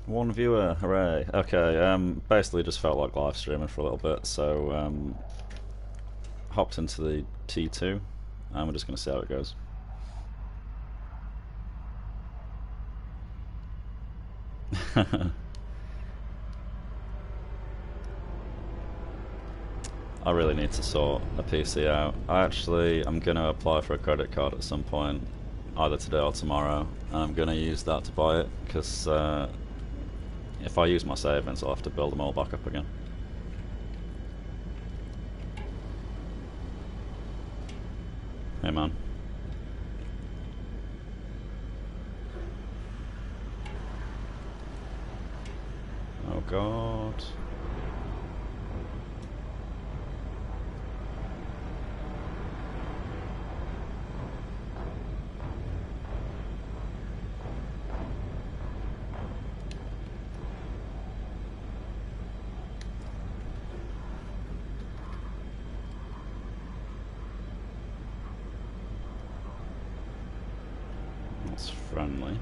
One viewer, hooray. Okay, basically just felt like live streaming for a little bit, so hopped into the T2 and we're just going to see how it goes. I really need to sort a PC out. I'm going to apply for a credit card at some point, either today or tomorrow, and I'm going to use that to buy it, because if I use my savings I'll have to build them all back up again. Hey man. Oh god. That's friendly.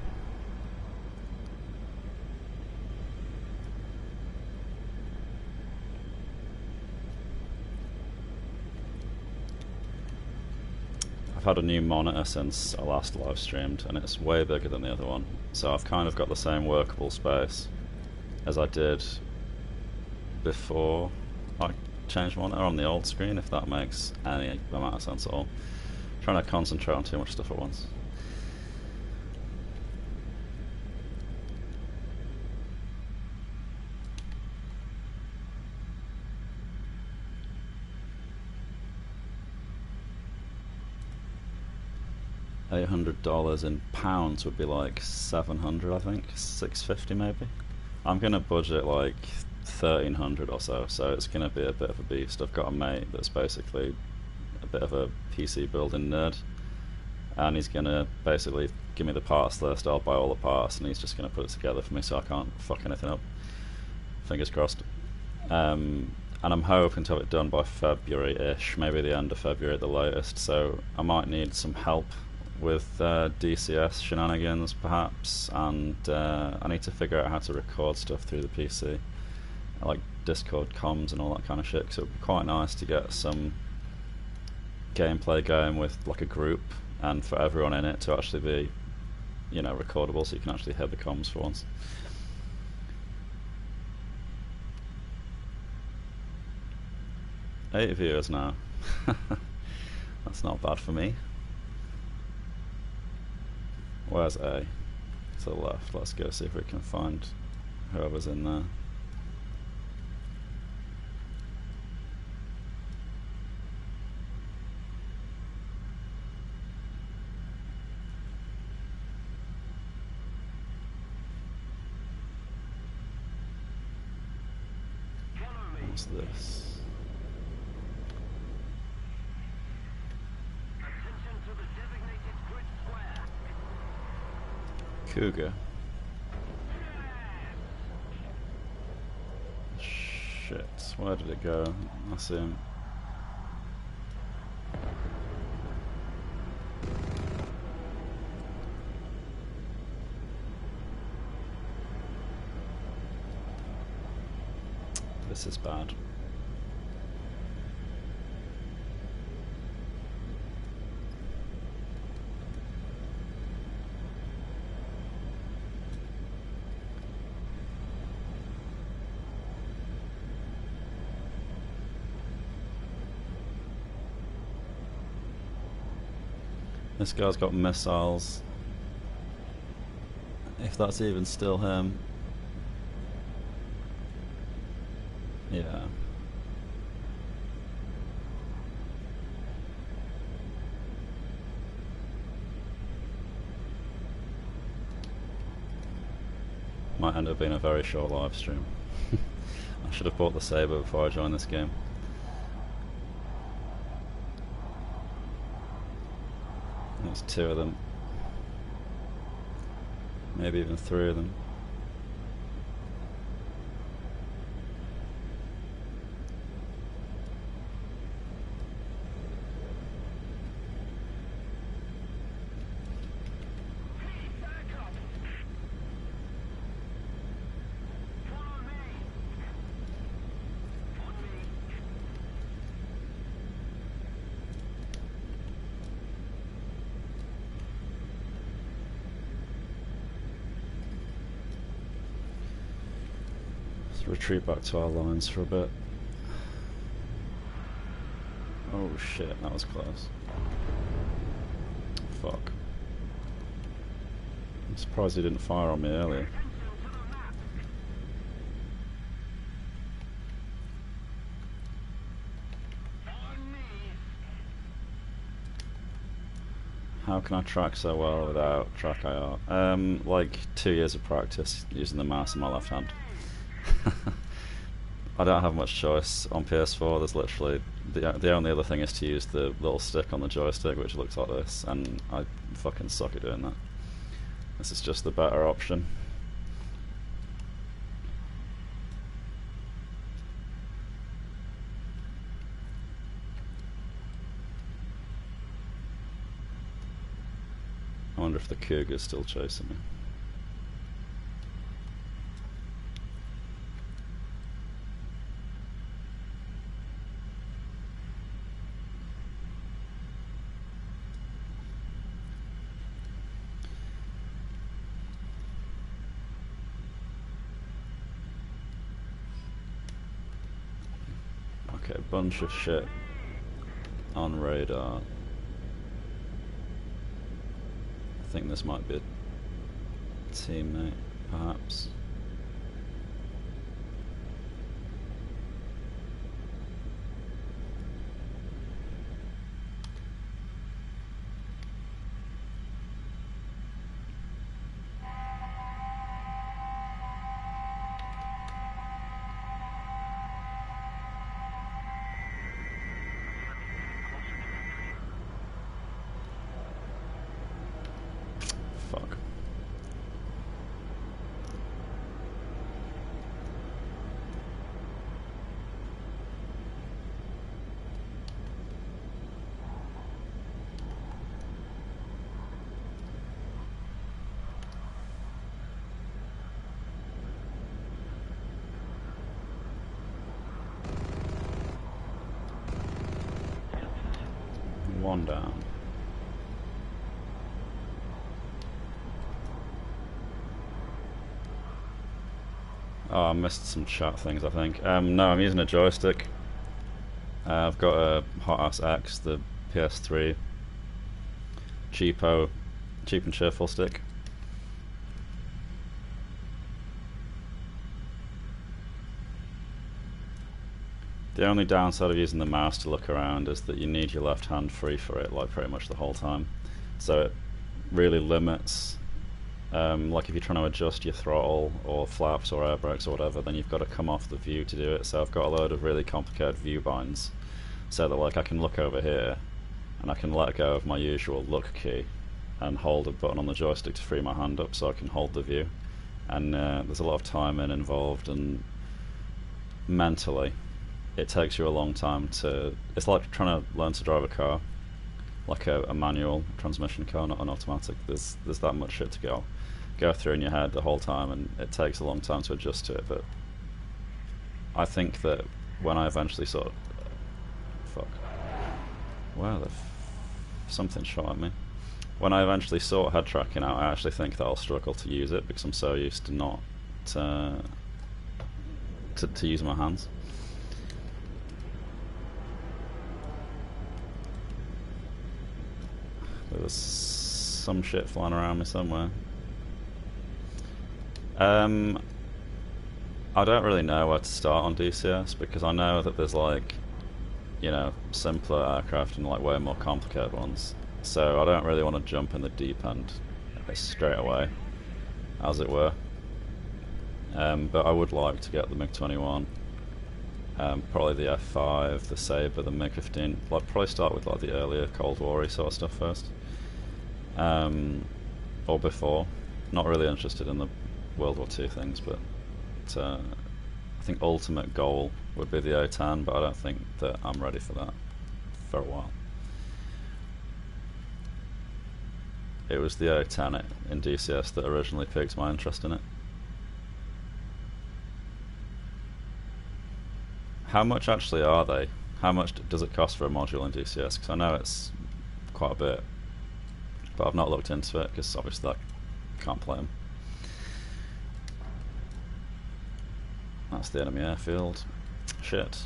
I've had a new monitor since I last live streamed, and it's way bigger than the other one, so I've kind of got the same workable space as I did before I changed monitor on the old screen, if that makes any amount of sense at all. I'm trying to concentrate on too much stuff at once. $800 in pounds would be like 700, I think, 650 maybe. I'm gonna budget like 1300 or so, so it's gonna be a bit of a beast. I've got a mate that's basically a bit of a PC building nerd, and he's gonna basically give me the parts list, I'll buy all the parts, and he's just gonna put it together for me so I can't fuck anything up. Fingers crossed. And I'm hoping to have it done by February-ish, maybe the end of February at the latest, so I might need some help with DCS shenanigans perhaps, and I need to figure out how to record stuff through the PC, like Discord comms and all that kind of shit, because it would be quite nice to get some gameplay going with like a group and for everyone in it to actually be, you know, recordable, so you can actually hear the comms for once. Eight viewers now. That's not bad for me. Where's A? To the left. Let's go see if we can find whoever's in there. What's this? Cougar. Shit, where did it go? I see him. This is bad. This guy's got missiles. If that's even still him. Yeah. Might end up being a very short live stream. I should have bought the saber before I joined this game. There's two of them. Maybe even three of them. Let's retreat back to our lines for a bit. Oh shit, that was close. Fuck. I'm surprised he didn't fire on me earlier. How can I track so well without track IR? Like 2 years of practice using the mouse in my left hand. I don't have much choice on PS4. There's literally the only other thing is to use the little stick on the joystick, which looks like this, and I fucking suck at doing that. This is just the better option. I wonder if the Cougar's still chasing me. Okay, bunch of shit on radar. I think this might be a teammate, perhaps. Fuck. One down. Oh, I missed some chat things, I think. No, I'm using a joystick. I've got a Hot Ass X, the PS3 cheap and cheerful stick. The only downside of using the mouse to look around is that you need your left hand free for it, like pretty much the whole time. So it really limits, like if you're trying to adjust your throttle or flaps or air brakes or whatever, then you've got to come off the view to do it. So I've got a load of really complicated view binds, so that like I can look over here and I can let go of my usual look key and hold a button on the joystick to free my hand up so I can hold the view. And there's a lot of timing involved, and mentally it takes you a long time to... It's like trying to learn to drive a car, like a manual transmission car, not an automatic. There's that much shit to go through in your head the whole time, and it takes a long time to adjust to it. But I think that when I eventually sort of... Fuck. Wow, something shot at me. When I eventually sort head tracking out, I actually think that I'll struggle to use it because I'm so used to not to use my hands. There was some shit flying around me somewhere. I don't really know where to start on DCS because I know that there's like, you know, simpler aircraft and like way more complicated ones. So I don't really want to jump in the deep end straight away, as it were. But I would like to get the MiG-21, probably the F-5, the Sabre, the MiG-15. Like probably start with like the earlier Cold War-y sort of stuff first, or before. Not really interested in the World War II things, but I think ultimate goal would be the O-10, but I don't think that I'm ready for that for a while. It was the O-10 in DCS that originally piqued my interest in it. How much actually are they? How much does it cost for a module in DCS? Because I know it's quite a bit, but I've not looked into it because obviously I can't play them. That's the enemy airfield. Shit.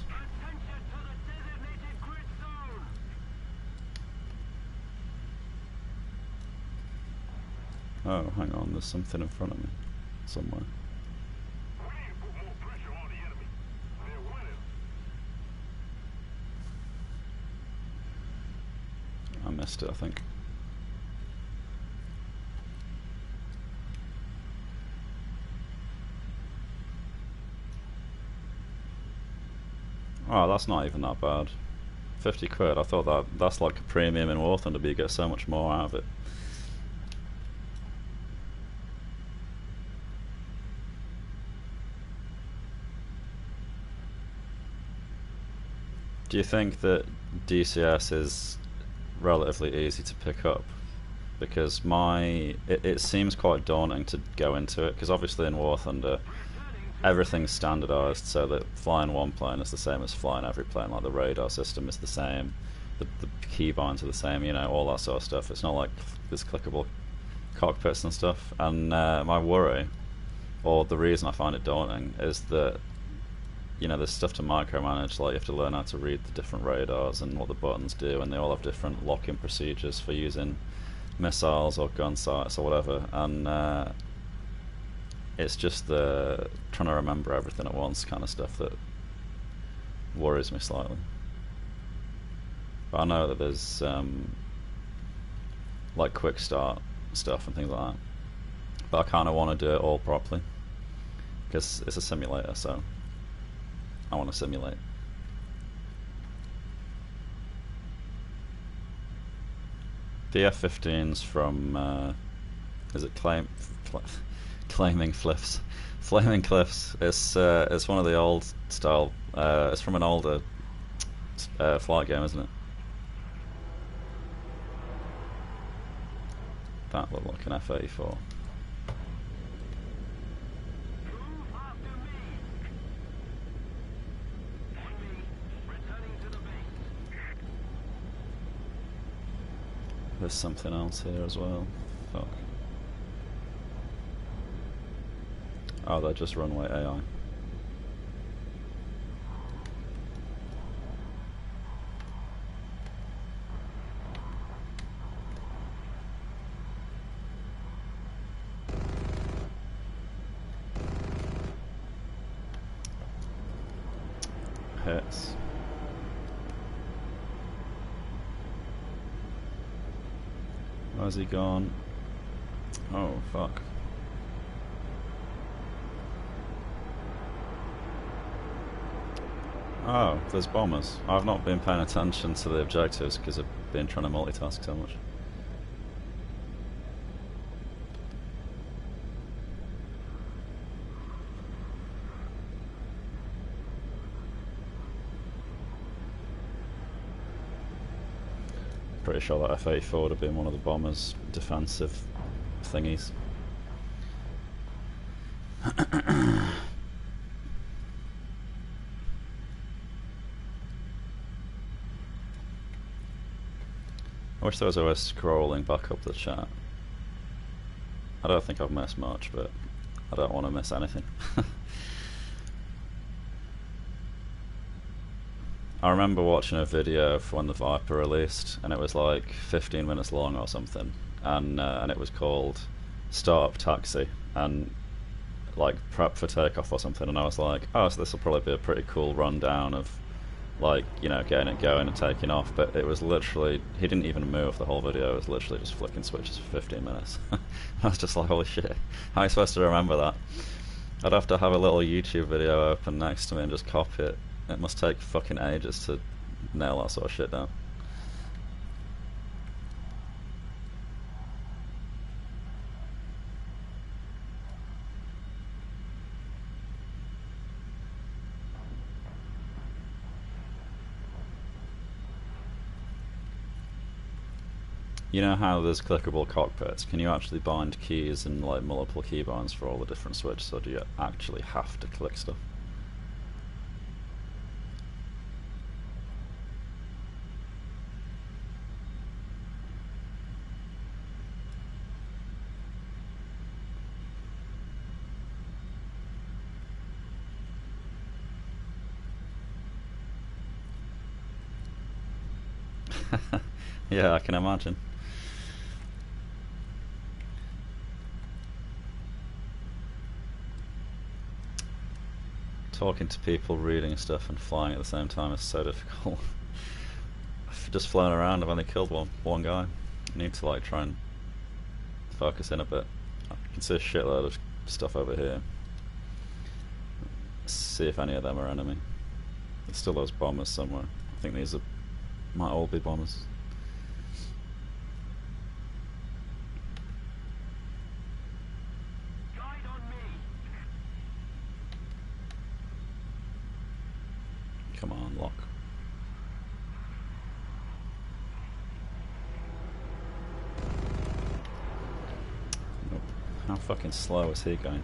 Oh, hang on, there's something in front of me. Somewhere. I missed it, I think. Oh, that's not even that bad. 50 quid, I thought that's like a premium in WarThunder, but you get so much more out of it. Do you think that DCS is relatively easy to pick up? Because it seems quite daunting to go into it, because obviously in WarThunder everything's standardized so that flying one plane is the same as flying every plane, like the radar system is the same, the keybinds are the same, you know, all that sort of stuff. It's not like there's clickable cockpits and stuff. And my worry, or the reason I find it daunting, is that, you know, there's stuff to micromanage, like you have to learn how to read the different radars and what the buttons do, and they all have different lock-in procedures for using missiles or gun sights or whatever, and it's just the trying to remember everything at once kind of stuff that worries me slightly. But I know that there's like quick start stuff and things like that, but I kind of want to do it all properly because it's a simulator, so I want to simulate. The F-15's from is it Flaming Cliffs? Flaming Cliffs. It's one of the old style. It's from an older flight game, isn't it? That looked like an F-84. There's something else here as well. Fuck. Oh, they're just runway AI. Hits. Where's he gone? Oh, fuck. Oh, there's bombers. I've not been paying attention to the objectives because I've been trying to multitask so much. Pretty sure that F-84 would have been one of the bombers' defensive thingies. I wish there was a way of scrolling back up the chat. I don't think I've missed much, but I don't want to miss anything. I remember watching a video of when the Viper released, and it was like 15 minutes long or something, and it was called Startup Taxi, and like prep for takeoff or something, and I was like, oh, so this will probably be a pretty cool rundown of, like, you know, getting it going and taking off. But it was literally, he didn't even move the whole video, it was literally just flicking switches for 15 minutes. I was just like, holy shit, how am I supposed to remember that? I'd have to have a little YouTube video open next to me and just copy it. It must take fucking ages to nail that sort of shit down. You know how there's clickable cockpits? Can you actually bind keys and like multiple keybinds for all the different switches, or do you actually have to click stuff? Yeah, I can imagine. Talking to people, reading stuff, and flying at the same time is so difficult. I've just flown around. I've only killed one guy. I need to like try and focus in a bit. I can see a shitload of stuff over here. Let's see if any of them are enemy. There's still those bombers somewhere. I think these might all be bombers. Come on, lock. Nope. How fucking slow is he going?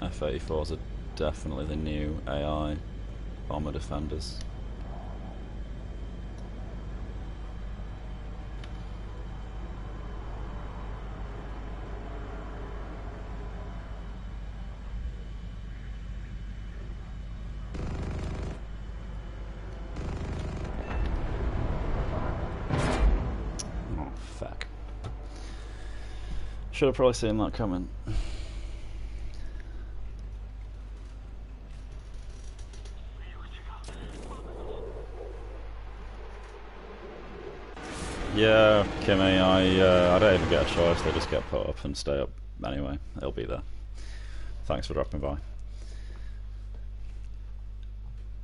F-84s are definitely the new AI bomber defenders. Oh, fuck. Should have probably seen that coming. Yeah, Kimmy, I don't even get a choice, they just get put up and stay up anyway. It'll be there. Thanks for dropping by.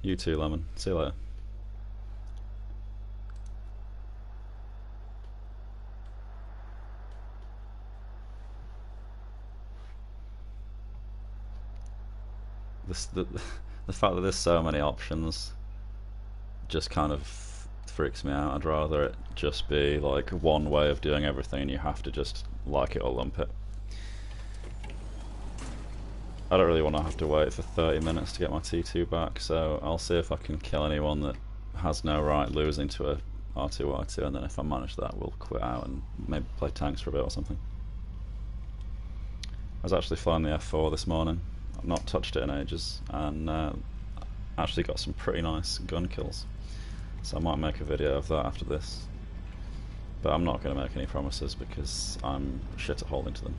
You too, Lemon. See you later. The fact that there's so many options just kind of freaks me out. I'd rather it just be like one way of doing everything and you have to just like it or lump it. I don't really want to have to wait for 30 minutes to get my T-2 back, so I'll see if I can kill anyone that has no right losing to a R2Y2, and then if I manage that we'll quit out and maybe play tanks for a bit or something. I was actually flying the F-4 this morning. I've not touched it in ages, and actually got some pretty nice gun kills. So I might make a video of that after this. But I'm not going to make any promises because I'm shit at holding to them.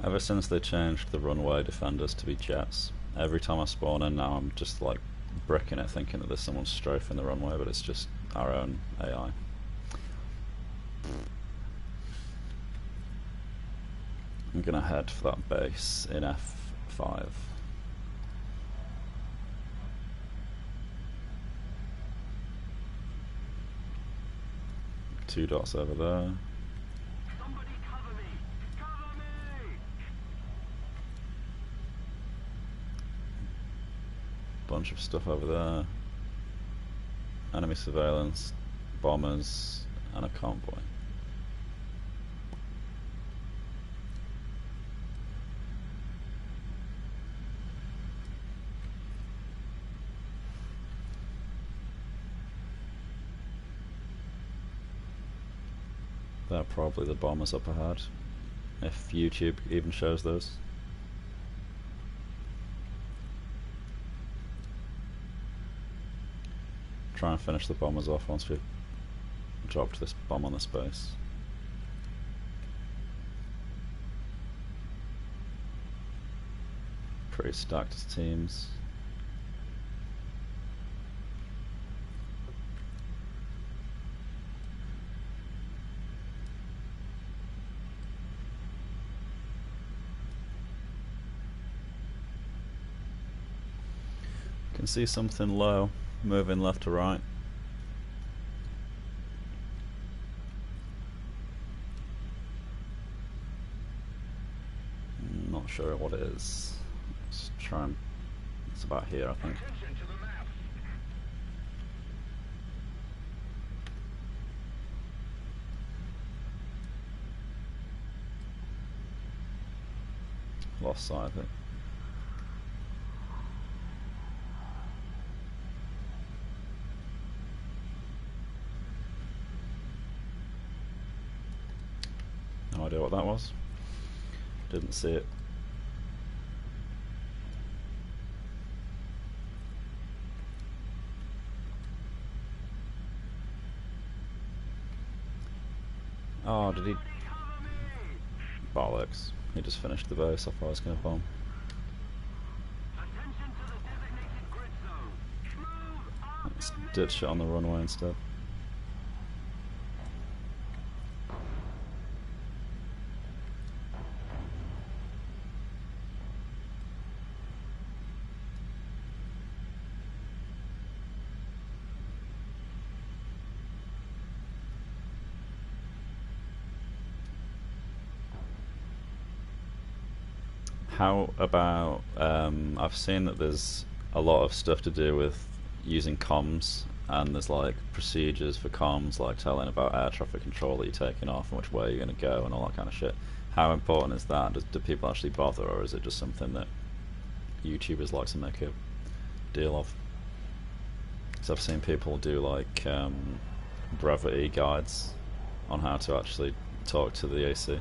Ever since they changed the runway defenders to be jets, every time I spawn in now I'm just like bricking it thinking that there's someone strafing the runway, but it's just our own AI. I'm gonna head for that base in F5. Two dots over there. Bunch of stuff over there. Enemy surveillance, bombers, and a convoy. They're probably the bombers up ahead, if YouTube even shows those. Try and finish the bombers off once we've dropped this bomb on this base. Pretty stacked teams. Can see something low moving left to right. Not sure what it is. Let's try and... It's about here, I think. Lost sight of it. No idea what that was. Didn't see it. Oh, did he? Bollocks. He just finished the base. I thought I was going to bomb. Let's ditch it on the runway instead. How about, I've seen that there's a lot of stuff to do with using comms, and there's like procedures for comms, like telling about air traffic control that you're taking off and which way you're going to go and all that kind of shit. How important is that? Do people actually bother, or is it just something that YouTubers like to make a deal of? Because I've seen people do like brevity guides on how to actually talk to the AC.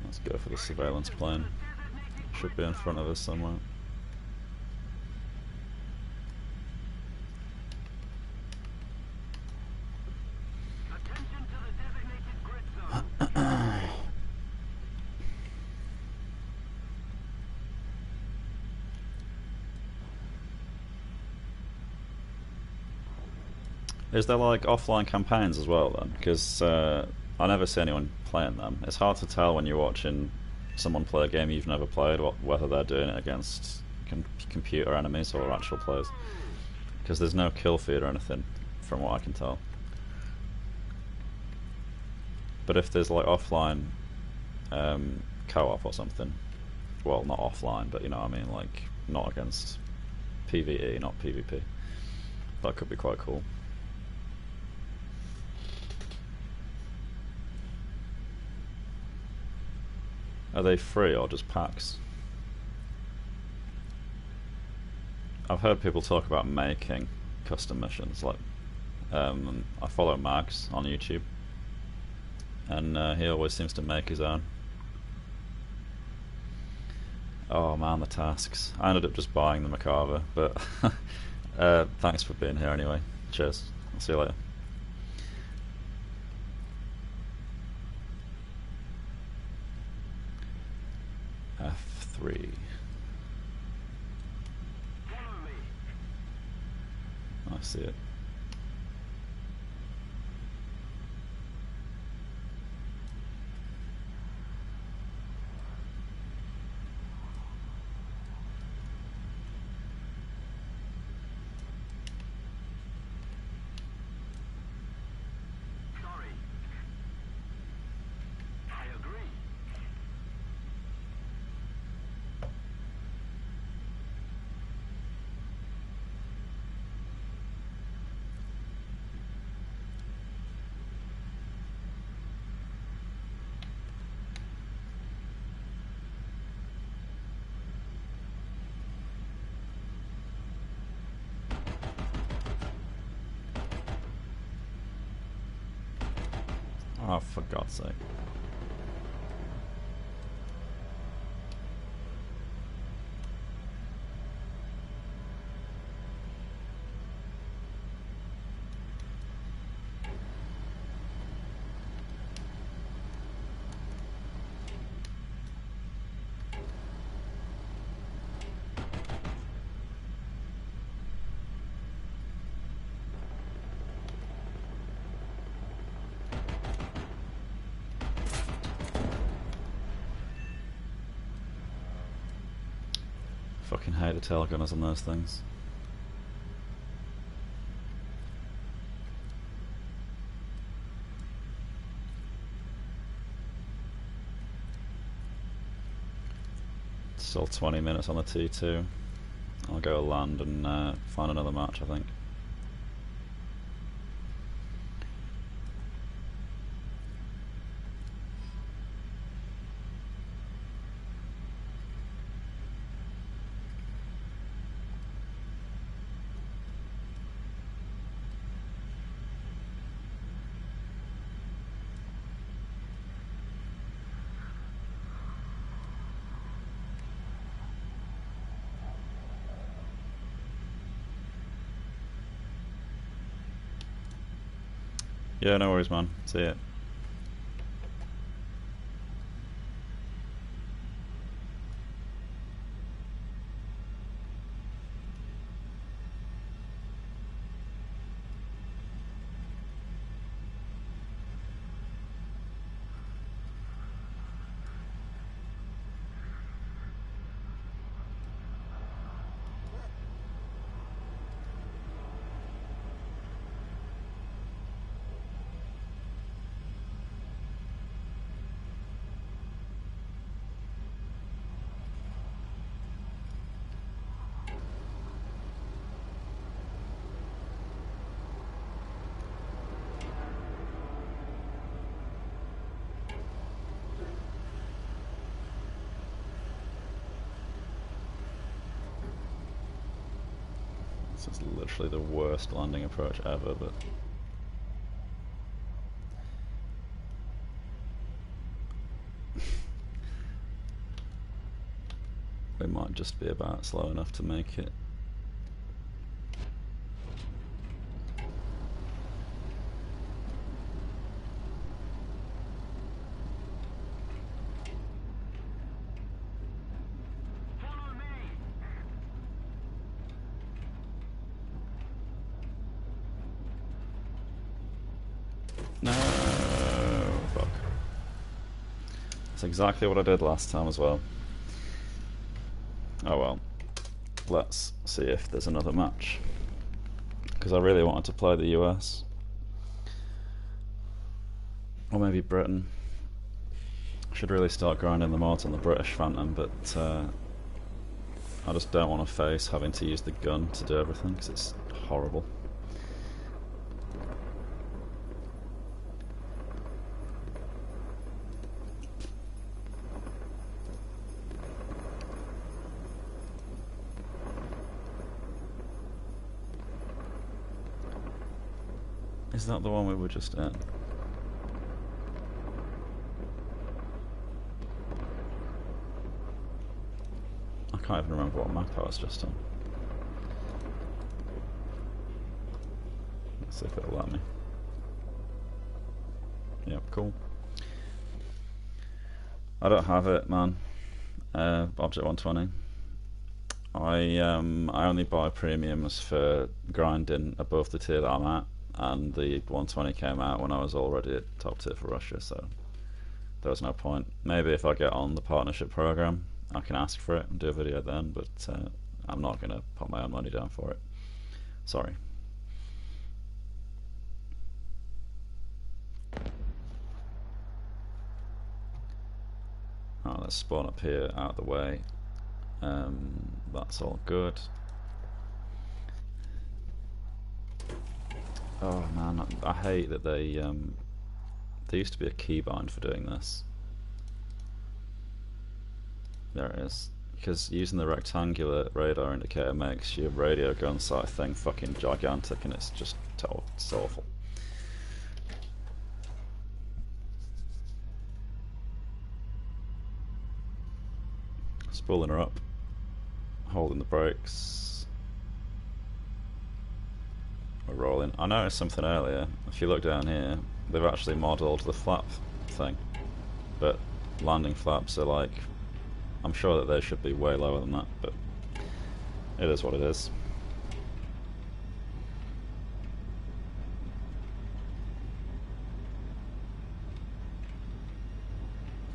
Let's go for the surveillance plane. Should be in front of us somewhere. Is there like offline campaigns as well then? Because I never see anyone playing them. It's hard to tell when you're watching someone play a game you've never played whether they're doing it against computer enemies or actual players. Because there's no kill feed or anything from what I can tell. But if there's like offline co-op or something, well, not offline, but you know what I mean, like not against PvE, not PvP, that could be quite cool. Are they free or just packs? I've heard people talk about making custom missions. Like, I follow Mags on YouTube, and he always seems to make his own. Oh man, the tasks. I ended up just buying the Macabre, but thanks for being here anyway. Cheers. I'll see you later. F3. I see it. Oh, for God's sake. Fucking hate the tail gunners on those things. Still 20 minutes on the T2. I'll go land and find another match, I think. Yeah, no worries, man. See ya. This is literally the worst landing approach ever, but we might just be about slow enough to make it. No, fuck. That's exactly what I did last time as well. Oh well. Let's see if there's another match. Because I really wanted to play the US. Or maybe Britain. I should really start grinding them out on the British Phantom, but I just don't want to face having to use the gun to do everything, because it's horrible. Is that the one we were just in? I can't even remember what map I was just on. Let's see if it'll let me. Yep, cool. I don't have it, man. Object 120. I only buy premiums for grinding above the tier that I'm at, and the 120 came out when I was already at top tier for Russia, so there was no point. Maybe if I get on the partnership program, I can ask for it and do a video then, but I'm not going to put my own money down for it. Sorry. Oh, let's spawn up here out of the way. That's all good. Oh man, I hate that they there used to be a keybind for doing this. There it is. Because using the rectangular radar indicator makes your radio gun sight thing fucking gigantic, and it's just it's awful. Spooling her up, holding the brakes. We're rolling. I noticed something earlier. If you look down here, they've actually modelled the flap thing, but landing flaps are like, I'm sure that they should be way lower than that, but it is what it is.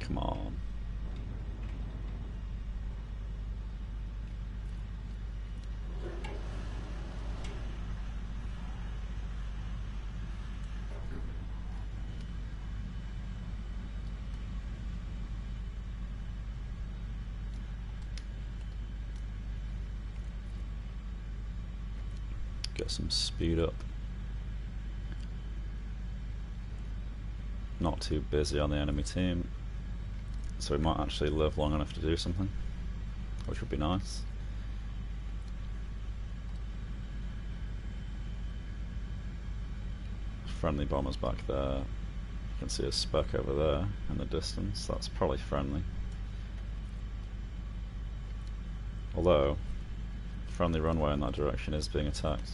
Come on. Get some speed up. Not too busy on the enemy team, so we might actually live long enough to do something, which would be nice. Friendly bombers back there. You can see a speck over there in the distance. That's probably friendly. Although, friendly runway in that direction is being attacked.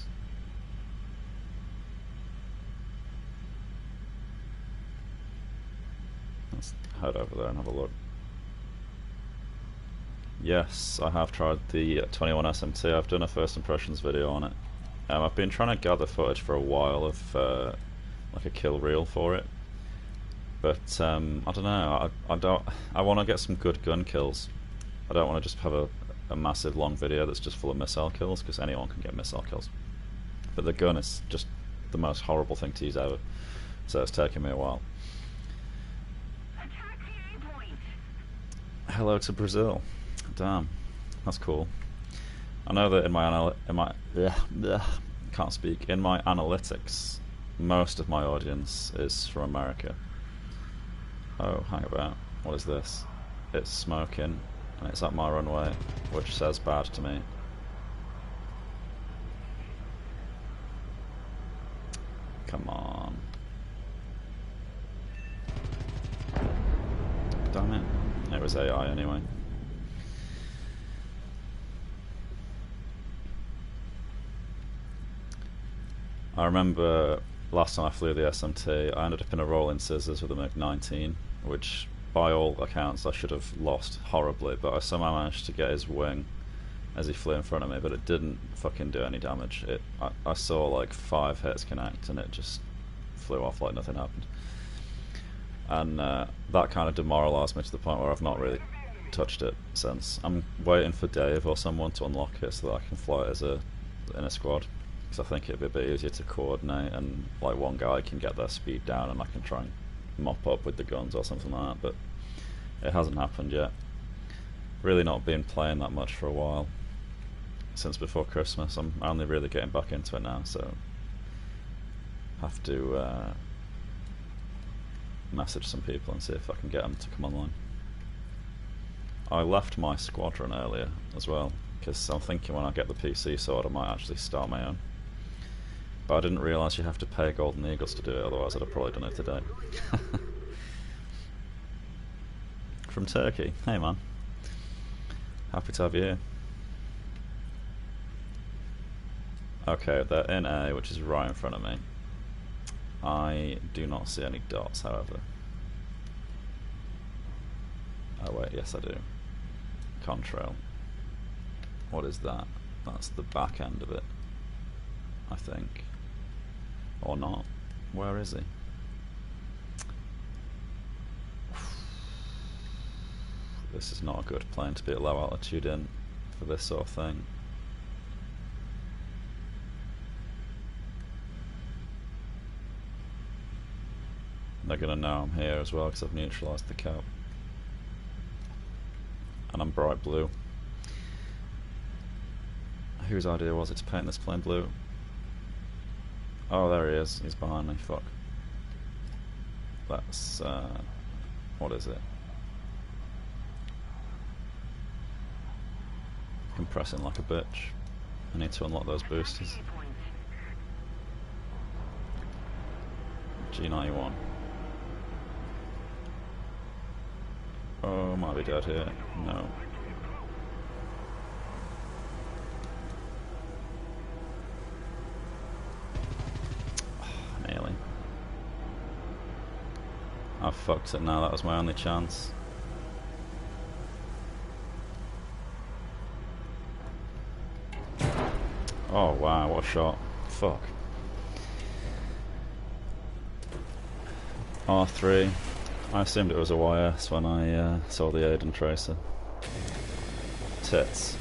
Let's head over there and have a look. Yes, I have tried the 21 SMT. I've done a first impressions video on it. I've been trying to gather footage for a while of like a kill reel for it, but I don't know. I want to get some good gun kills. I don't want to just have a massive long video that's just full of missile kills, because anyone can get missile kills. But the gun is just the most horrible thing to use ever, so it's taken me a while. Hello to Brazil. Damn, that's cool. I know that in my can't speak. In my analytics, most of my audience is from America. Oh, hang about. What is this? It's smoking, and it's at my runway, which says bad to me. Come on. Damn it. It was AI anyway. I remember last time I flew the SMT, I ended up in a rolling scissors with a MiG-19, which by all accounts I should have lost horribly, but I somehow managed to get his wing as he flew in front of me, but it didn't fucking do any damage. I saw like 5 hits connect and it just flew off like nothing happened. And that kind of demoralised me to the point where I've not really touched it since. I'm waiting for Dave or someone to unlock it so that I can fly it as in a squad, because I think it'd be a bit easier to coordinate, and like one guy can get their speed down and I can try and mop up with the guns or something like that, but it hasn't happened yet. Really not been playing that much for a while, since before Christmas. I'm only really getting back into it now, so have to message some people and see if I can get them to come online. I left my squadron earlier as well, because I'm thinking when I get the PC sorted I might actually start my own. But I didn't realise you have to pay Golden Eagles to do it, otherwise I'd have probably done it today. From Turkey. Hey man. Happy to have you here. Okay, they're in A, which is right in front of me. I do not see any dots, however. Oh wait, yes I do. Contrail. What is that? That's the back end of it, I think. Or not. Where is he? This is not a good plane to be at low altitude in for this sort of thing. They're going to know I'm here as well because I've neutralised the cap. And I'm bright blue. Whose idea was it to paint this plane blue? Oh, there he is. He's behind me. Fuck. That's... what is it? Compressing like a bitch. I need to unlock those boosters. G91. Oh, might be dead here. No. Nearly. I fucked it now, that was my only chance. Oh wow, what a shot. Fuck. R3. I assumed it was a YS when I saw the Aiden tracer. Tits.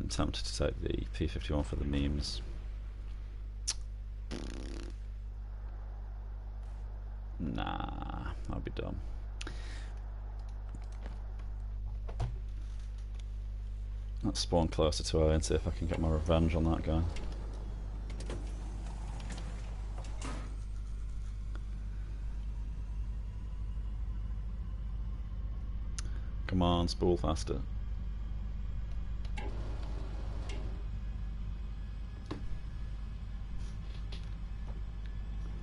Tempted to take the P-51 for the memes. Nah, I'd be dumb. Let's spawn closer to A and see if I can get my revenge on that guy. Come on, spool faster.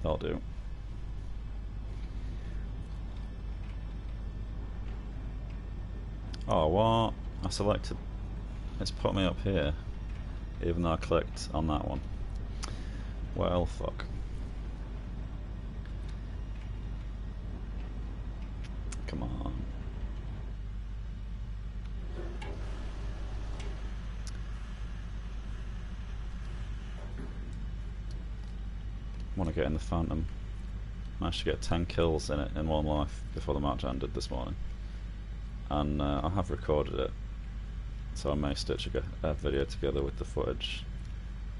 That'll do. Oh, what? I selected... It's put me up here, even though I clicked on that one. Well, fuck. Come on. I want to get in the Phantom. Managed to get 10 kills in it in one life before the match ended this morning. And I have recorded it, so I may stitch a video together with the footage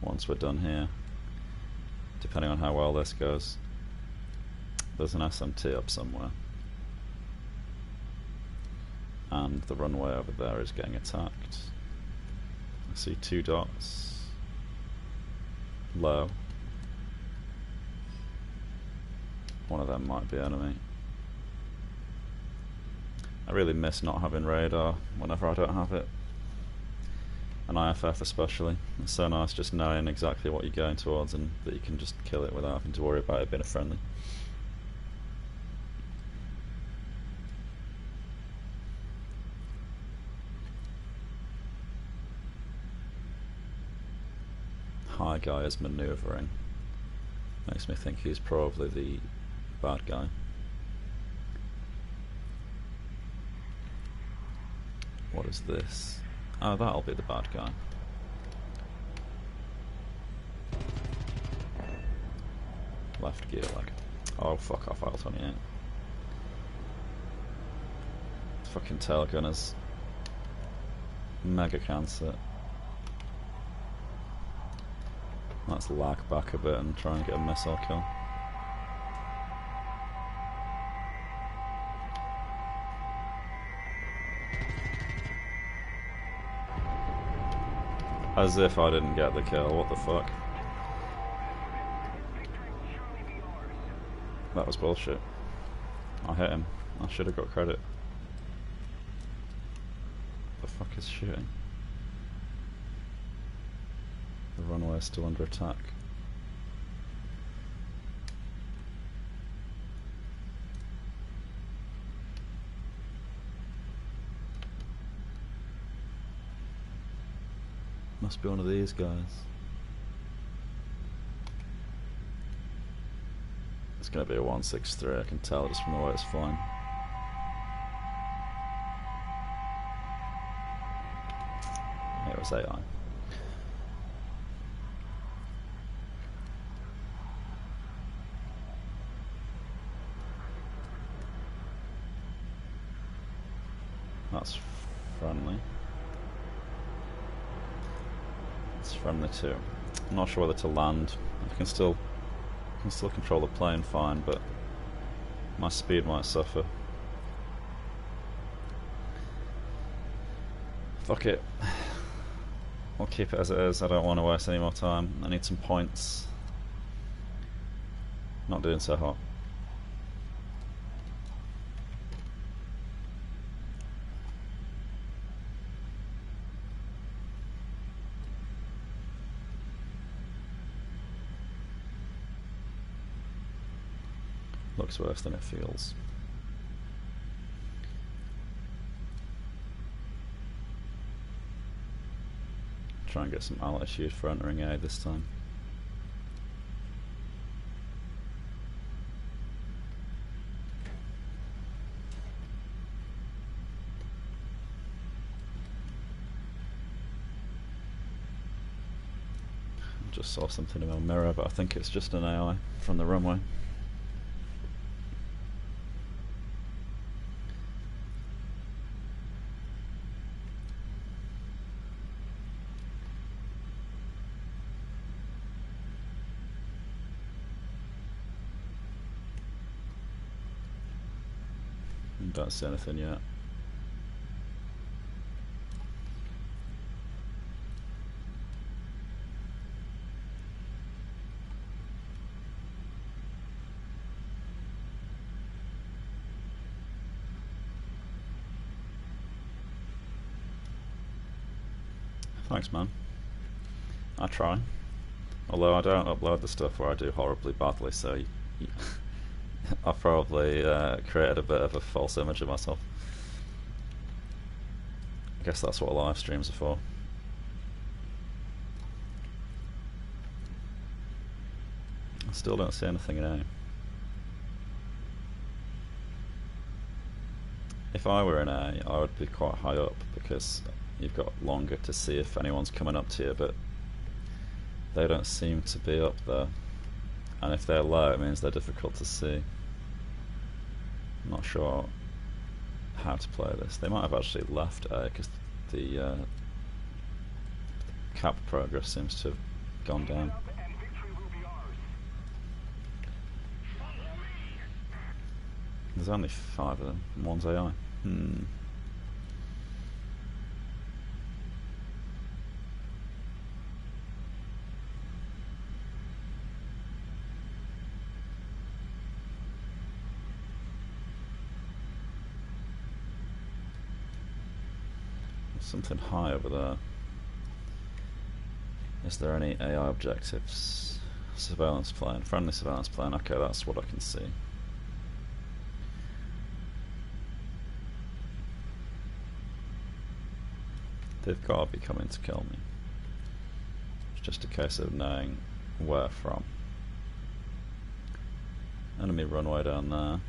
once we're done here, depending on how well this goes. There's an SMT up somewhere, and the runway over there is getting attacked. I see 2 dots low. One of them might be enemy. I really miss not having radar whenever I don't have it. And IFF especially. It's so nice just knowing exactly what you're going towards and that you can just kill it without having to worry about it being a friendly. High guy is manoeuvring. Makes me think he's probably the bad guy. What is this? Oh, that'll be the bad guy. Left gear lag. Oh, fuck off, L28. Fucking tail gunners. Mega cancer. Let's lag back a bit and try and get a missile kill. As if I didn't get the kill, what the fuck? That was bullshit. I hit him. I should have got credit. The fuck is shooting? The runway is still under attack. Must be one of these guys. It's gonna be a 163, I can tell just from the way it's flying. It was AI. That's friendly. It's friendly too. I'm not sure whether to land. I can still control the plane fine, but my speed might suffer. Fuck it. I'll keep it as it is. I don't want to waste any more time. I need some points. Not doing so hot. Looks worse than it feels. Try and get some altitude for entering A this time. I just saw something in my mirror, but I think it's just an AI from the runway. Don't see anything yet. Thanks, man. I try. Although I don't upload the stuff where I do horribly badly, so I've probably created a bit of a false image of myself. I guess that's what live streams are for. I still don't see anything in A. If I were in A, I would be quite high up because you've got longer to see if anyone's coming up to you, but they don't seem to be up there. And if they're low, it means they're difficult to see. I'm not sure how to play this. They might have actually left A because the cap progress seems to have gone down. There's only 5 of them, and one's AI. Something high over there. Is there any AI objectives? Surveillance plane, friendly surveillance plane. Okay, that's what I can see. They've got to be coming to kill me. It's just a case of knowing where from. Enemy runway down there.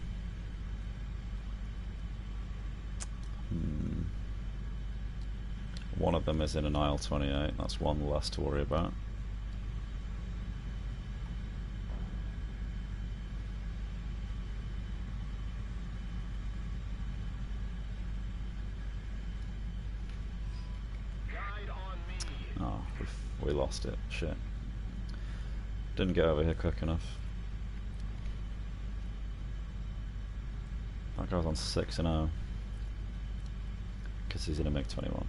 One of them is in an aisle 28, that's one less to worry about. Oh, we lost it, shit. Didn't get over here quick enough. That guy's on 6-0. Because he's in a MiG-21.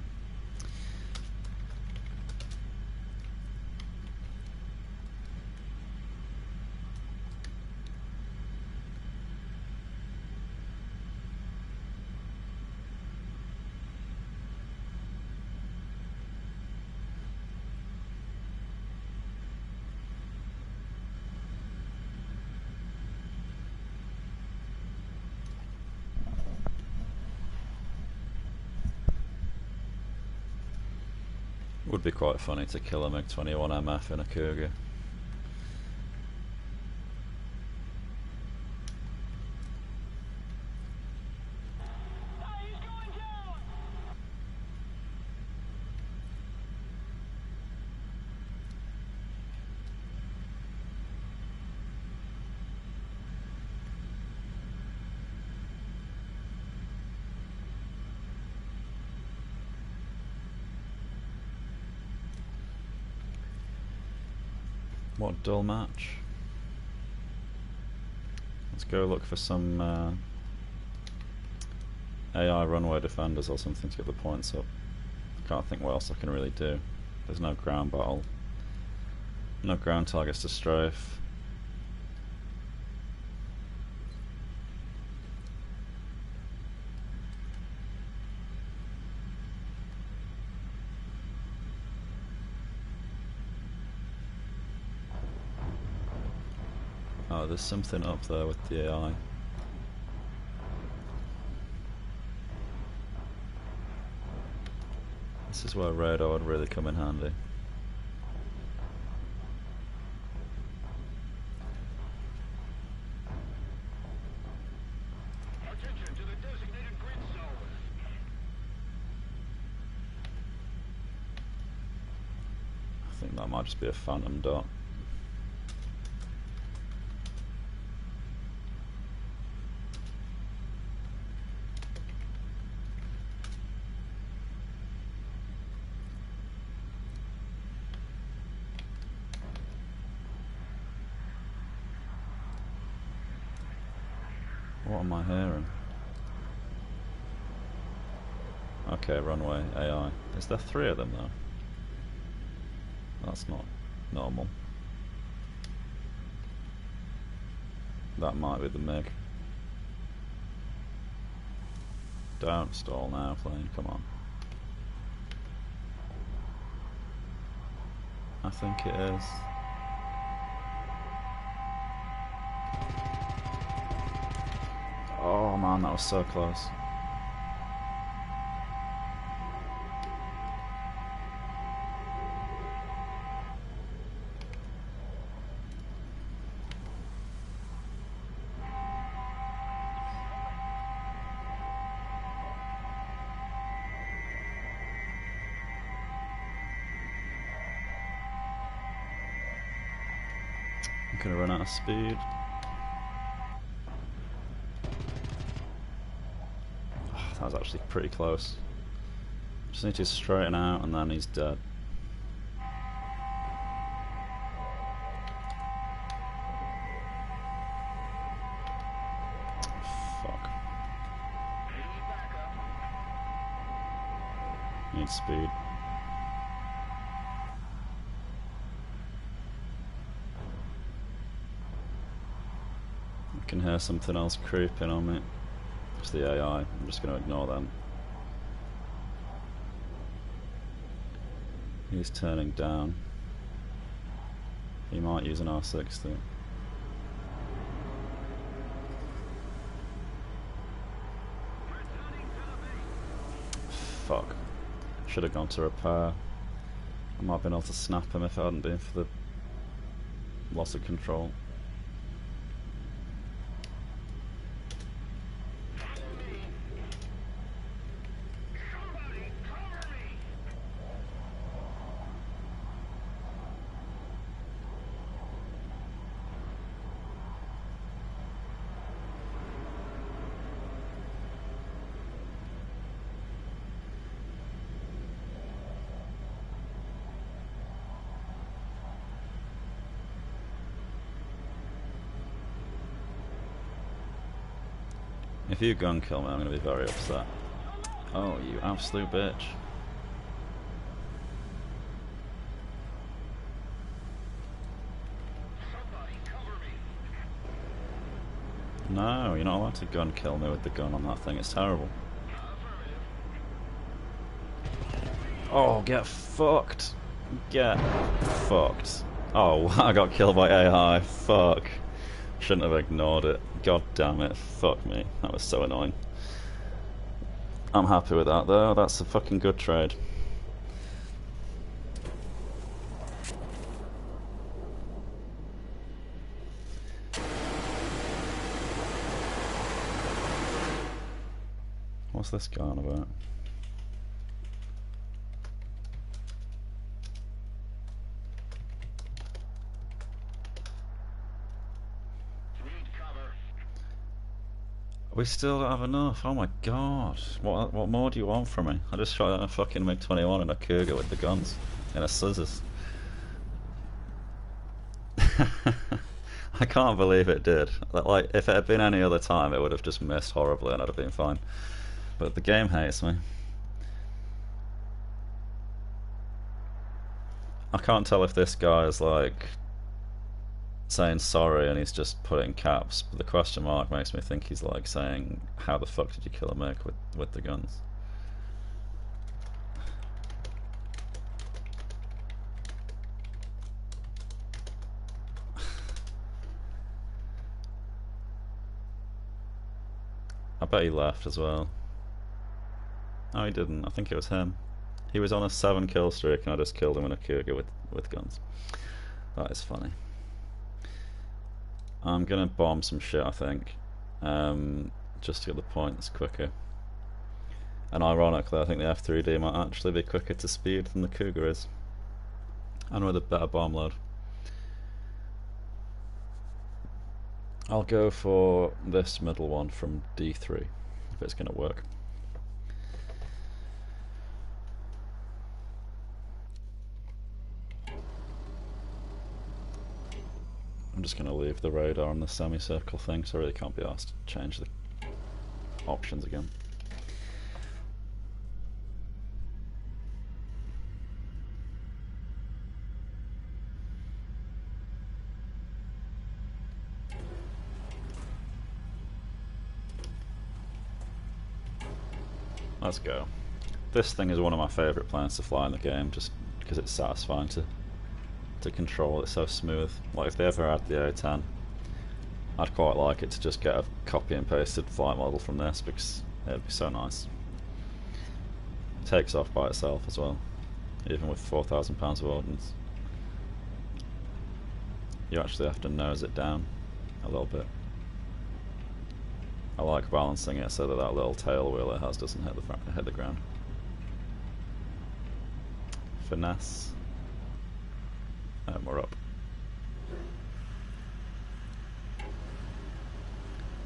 Would be quite funny to kill a MiG-21 MF in a Cougar. What a dull match. Let's go look for some AI runway defenders or something to get the points up. I can't think what else I can really do. There's no ground battle. No ground targets to strafe. Oh, there's something up there with the AI. This is where radar would really come in handy. Attention to the designated grid zone. I think that might just be a phantom dot. What am I hearing? Okay, runway, AI. Is there 3 of them though? That's not normal. That might be the MiG. Don't stall now, plane, come on. I think it is. Oh man, that was so close. I'm gonna run out of speed. Oh, that was actually pretty close. Just need to straighten out and then he's dead. Fuck. Need speed. I can hear something else creeping on me. It's the AI. I'm just going to ignore them. He's turning down. He might use an R60. Fuck. Should have gone to repair. I might have been able to snap him if it hadn't been for the loss of control. If you gun kill me, I'm going to be very upset. Oh, you absolute bitch. No, you're not allowed to gun kill me with the gun on that thing, it's terrible. Oh, get fucked. Get fucked. Oh, I got killed by AI, fuck. Shouldn't have ignored it. God damn it. Fuck me. That was so annoying. I'm happy with that though. That's a fucking good trade. What's this guy on about? We still don't have enough. Oh my god. What more do you want from me? I just shot at a fucking MiG-21 and a Cougar with the guns. And a scissors. I can't believe it did. Like, if it had been any other time, it would have just missed horribly and I'd have been fine. But the game hates me. I can't tell if this guy is like saying sorry and he's just put it in caps, but the question mark makes me think he's like saying, how the fuck did you kill a MiG with the guns? I bet he left as well. No, he didn't. I think it was him. He was on a 7 kill streak and I just killed him in a Cougar with guns. That is funny. I'm gonna bomb some shit, I think, just to get the points quicker. And ironically, I think the F3D might actually be quicker to speed than the Cougar is, and with a better bomb load. I'll go for this middle one from D3 if it's gonna work. I'm just going to leave the radar on the semicircle thing, so I really can't be asked to change the options again. Let's go. This thing is one of my favourite planes to fly in the game, just because it's satisfying to to control. It's so smooth. Like if they ever had the A10, I'd quite like it to just get a copy and pasted flight model from this because it'd be so nice. It takes off by itself as well, even with £4,000 of ordnance. You actually have to nose it down a little bit. I like balancing it so that that little tail wheel it has doesn't hit the ground. Finesse. And we're up.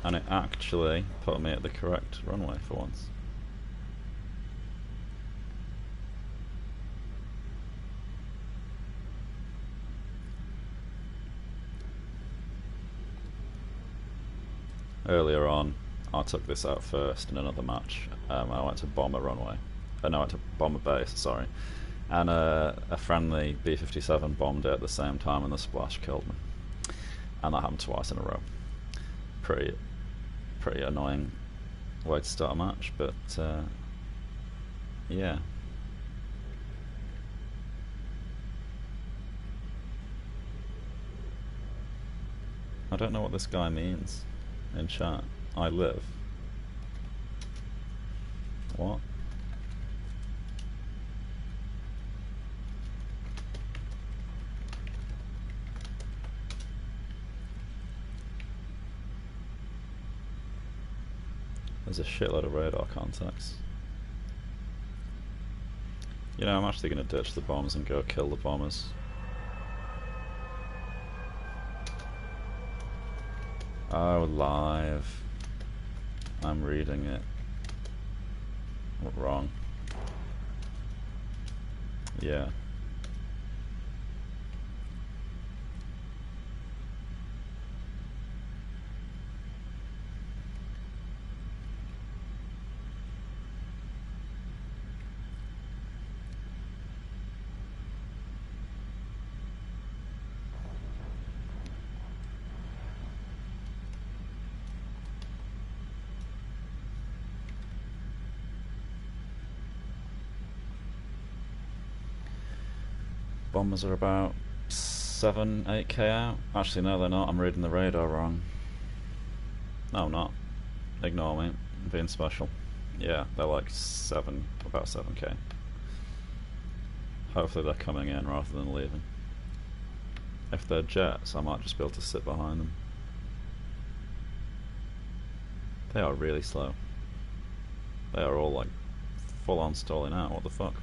And it actually put me at the correct runway for once. Earlier on, I took this out first in another match. I went to bomber runway. No, I went to bomber base, sorry. And a friendly B-57 bombed it at the same time and the splash killed me. And that happened twice in a row. Pretty annoying way to start a match, but yeah. I don't know what this guy means in chat. I live. What? There's a shitload of radar contacts. You know, I'm actually going to ditch the bombs and go kill the bombers. Oh, live. I'm reading it. Wrong. Yeah. Bombers are about 7-8k out. Actually, no, they're not. I'm reading the radar wrong. No, I'm not. Ignore me. I'm being special. Yeah, they're like about 7k. Hopefully they're coming in rather than leaving. If they're jets, I might just be able to sit behind them. They are really slow. They are all like full on stalling out. What the fuck?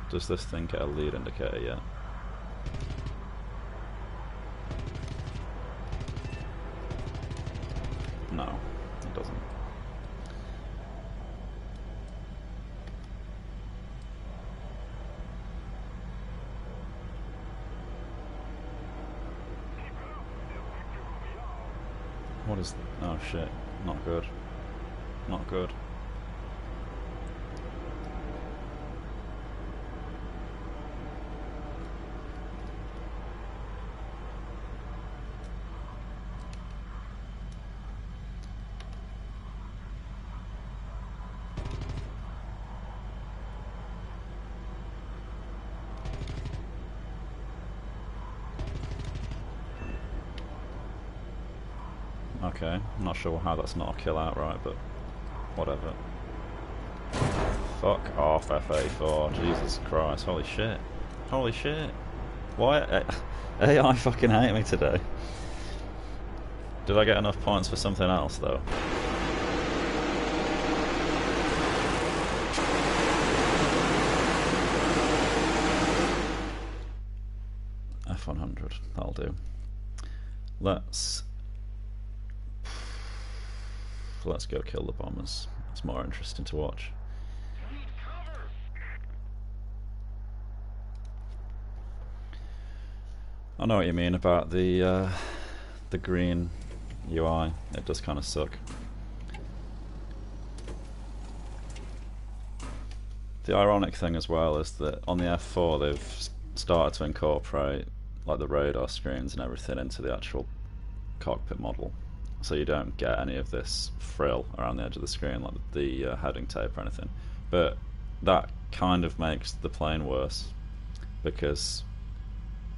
Does this thing get a lead indicator yet? No, it doesn't. What is... oh shit, not good. Not good. Okay, I'm not sure how that's not a kill outright, but whatever. Fuck off, F-4, Jesus Christ, holy shit. Holy shit. Why? AI fucking hate me today. Did I get enough points for something else, though? F-100, that'll do. Let's go kill the bombers. It's more interesting to watch. I know what you mean about the green UI. It does kind of suck. The ironic thing as well is that on the F4 they've started to incorporate like the radar screens and everything into the actual cockpit model. so you don't get any of this frill around the edge of the screen, like the heading tape or anything. But that kind of makes the plane worse, because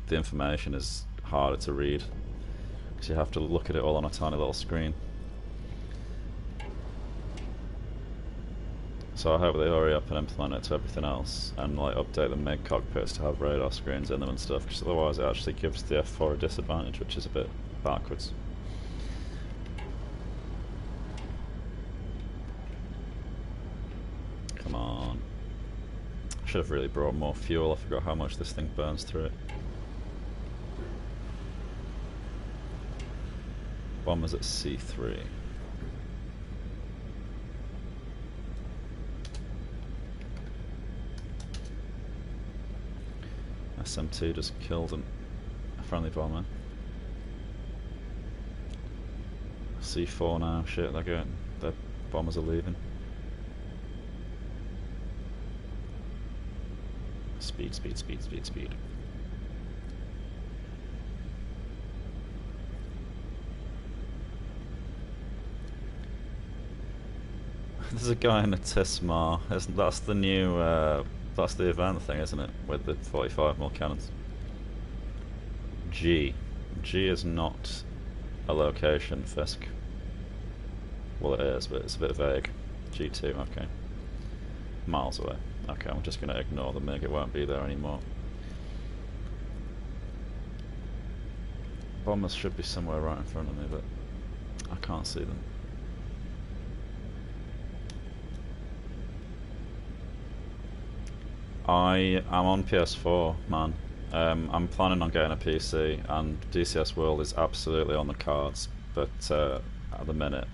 the information is harder to read, because you have to look at it all on a tiny little screen. So I hope they hurry up and implement it to everything else, and like update the MiG cockpits to have radar screens in them and stuff, because otherwise it actually gives the F-4 a disadvantage, which is a bit backwards. Come on. Should have really brought more fuel. I forgot how much this thing burns through it. Bombers at C3. SM2 just killed a friendly bomber. C4 now, shit, they're going. The bombers are leaving. Speed, speed, speed, speed, speed. There's a guy in a Tismar. That's the new, that's the event thing, isn't it? With the 45mm cannons. G. G is not a location, Fisk. Well, it is, but it's a bit vague. G2, okay. Miles away. Okay, I'm just going to ignore the MiG, it won't be there anymore. Bombers should be somewhere right in front of me, but I can't see them. I am on PS4, man. I'm planning on getting a PC, and DCS World is absolutely on the cards, but at the minute,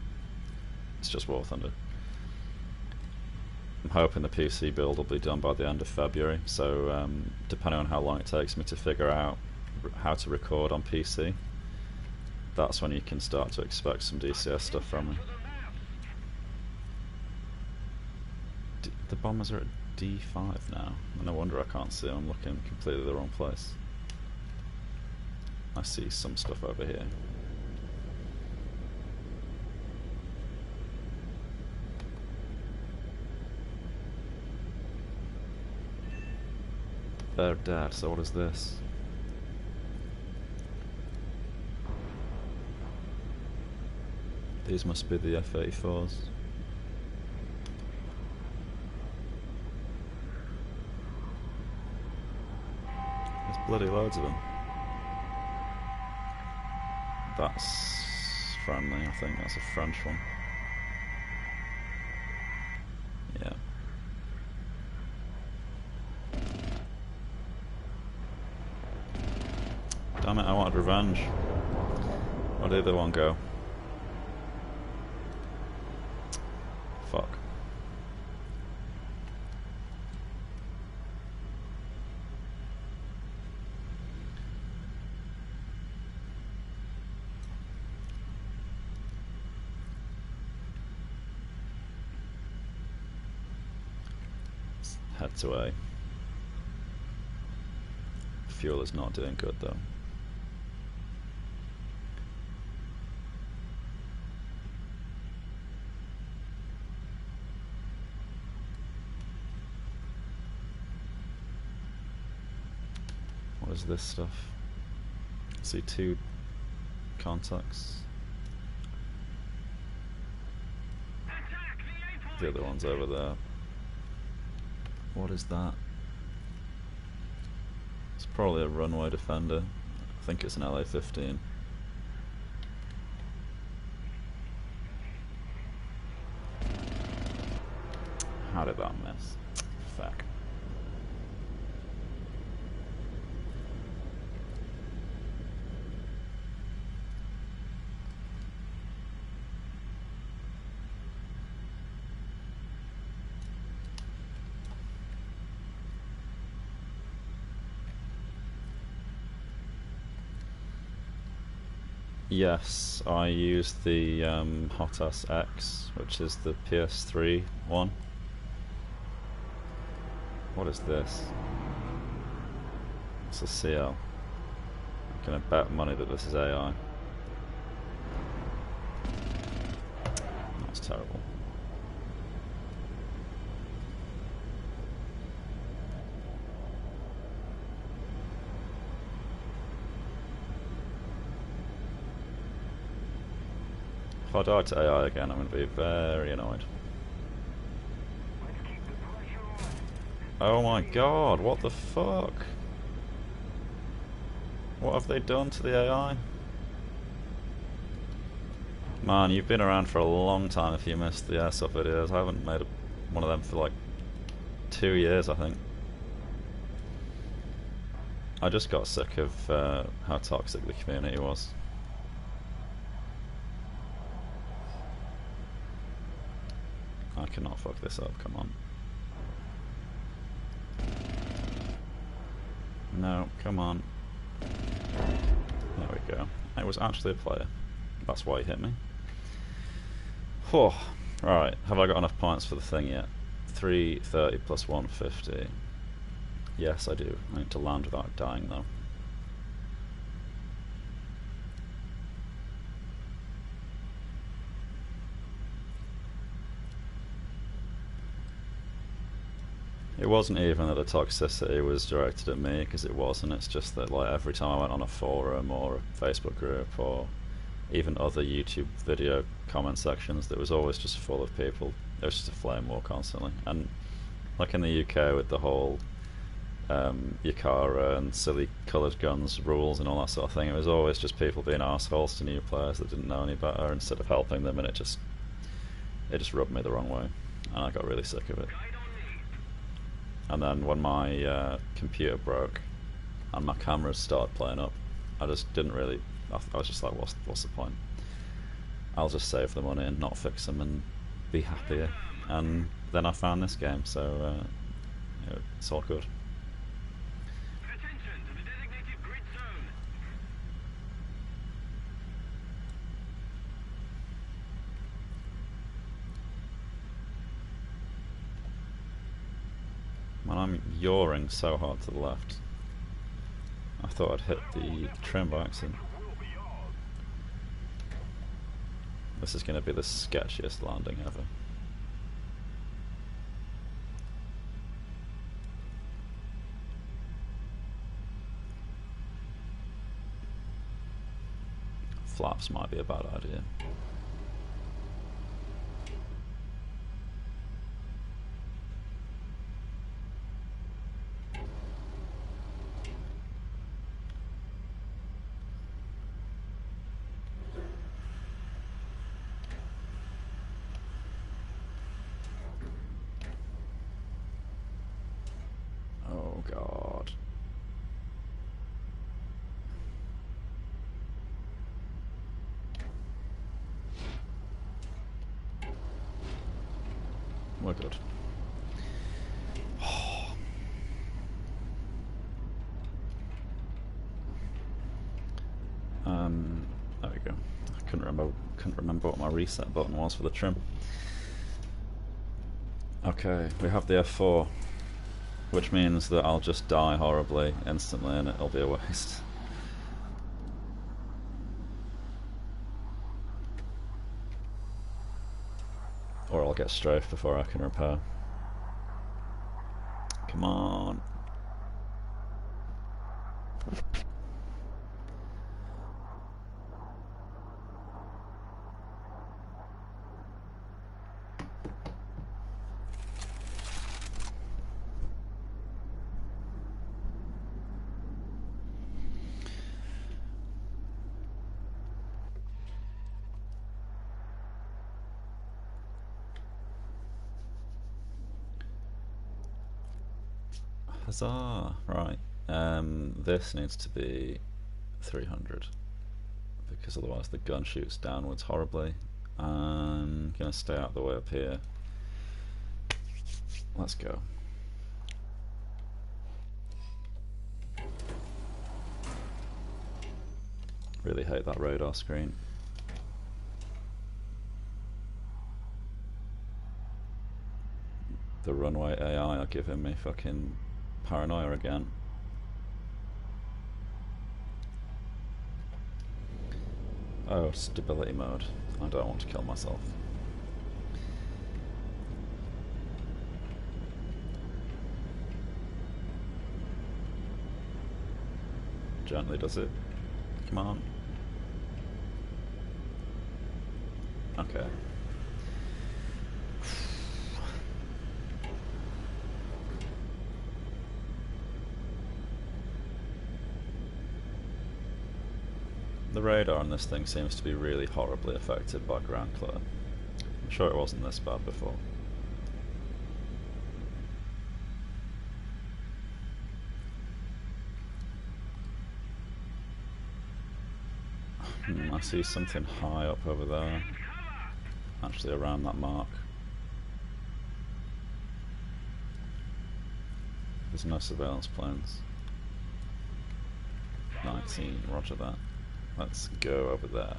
it's just WarThunder. I'm hoping the PC build will be done by the end of February, so depending on how long it takes me to figure out how to record on PC, that's when you can start to expect some DCS stuff from me. The bombers are at D5 now. No wonder I can't see them. I'm looking completely the wrong place. I see some stuff over here. They're dead, so what is this? These must be the F-84s. There's bloody loads of them. That's friendly, I think. That's a French one. Yeah. Damn it, I wanted revenge. Where did the other one go? Fuck. Let's head to A. Fuel is not doing good though. What is this stuff? I see 2 contacts. The other one's over there. What is that? It's probably a runway defender. I think it's an LA-15. How did that miss? Fuck. Yes, I used the Hotas X, which is the PS3 one. What is this? It's a CL. I'm gonna bet money that this is AI. terrible. If I die to AI again, I'm going to be very annoyed. Oh my god, what the fuck? What have they done to the AI? Man, you've been around for a long time if you missed the airsoft videos. I haven't made one of them for like 2 years, I think. I just got sick of how toxic the community was. I cannot fuck this up, come on. No, come on. There we go. It was actually a player. That's why he hit me. Oh, right, have I got enough points for the thing yet? 330 plus 150. Yes, I do. I need to land without dying though. It wasn't even that the toxicity was directed at me, because it wasn't. It's just that like every time I went on a forum or a Facebook group or even other YouTube video comment sections, that was always just full of people. It was just a flame war constantly. And like in the UK with the whole Yakara and silly coloured guns rules and all that sort of thing, it was always just people being arseholes to new players that didn't know any better instead of helping them, and it just rubbed me the wrong way, and I got really sick of it. And then when my computer broke and my cameras started playing up, I just didn't really. I was just like, what's the point? I'll just save the money and not fix them and be happier. And then I found this game, so it's all good. Attention to the designated grid zone. Man, I'm yawing so hard to the left. I thought I'd hit the trim by accident. This is going to be the sketchiest landing ever. Flaps might be a bad idea. Oh god. We're good. There we go. I couldn't remember what my reset button was for the trim. Okay, we have the F-4, which means that I'll just die horribly instantly and it'll be a waste. Or I'll get strafed before I can repair. Come on. Huzzah! Right. This needs to be 300 because otherwise the gun shoots downwards horribly. I'm gonna stay out of the way up here. Let's go. Really hate that radar screen. The runway AI are giving me fucking paranoia again. Oh, stability mode. I don't want to kill myself. Gently does it. Come on. Okay. The radar on this thing seems to be really horribly affected by ground clutter. I'm sure it wasn't this bad before. I see something high up over there. Actually around that mark. There's no surveillance planes. 19, roger that. Let's go over there.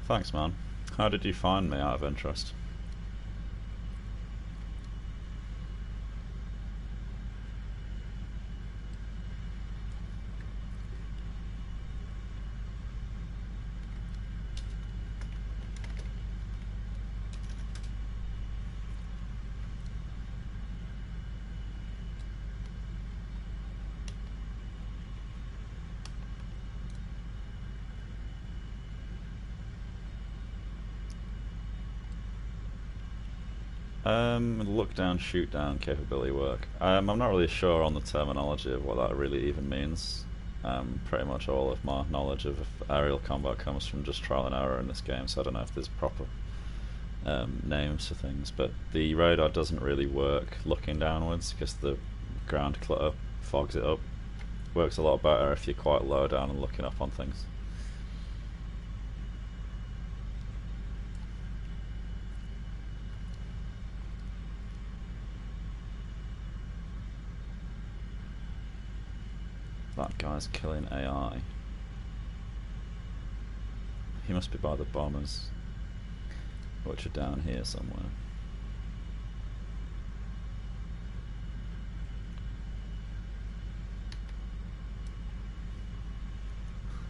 Thanks, man. How did you find me, out of interest? Look down, shoot down capability work. I'm not really sure on the terminology of what that really even means. Pretty much all of my knowledge of aerial combat comes from just trial and error in this game, so I don't know if there's proper names for things. But the radar doesn't really work looking downwards because the ground clutter fogs it up. Works a lot better if you're quite low down and looking up on things. That guy's killing AI. He must be by the bombers, which are down here somewhere.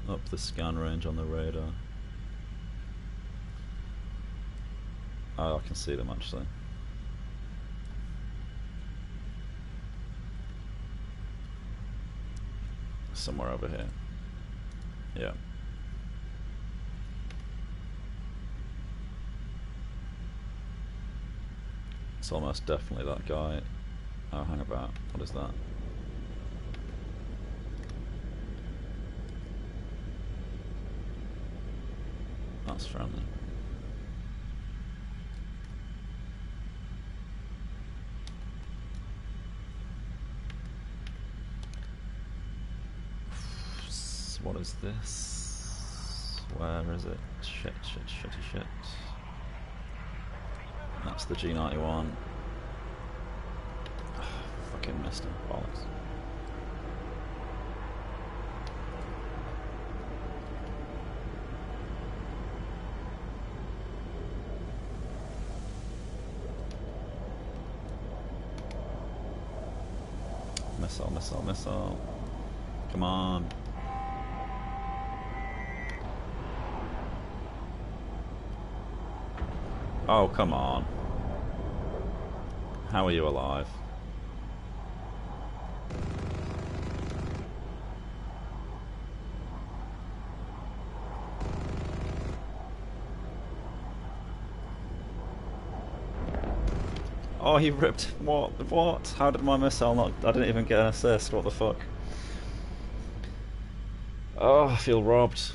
Up the scan range on the radar. Oh, I can see them actually. Somewhere over here. Yeah. It's almost definitely that guy. Oh, hang about. What is that? That's friendly. What is this? Where is it? Shit. That's the G91. Fucking missed him. Bollocks. Missile. Come on. Oh, come on. How are you alive? Oh, he ripped. What? How did my missile not... I didn't even get an assist. What the fuck? Oh, I feel robbed.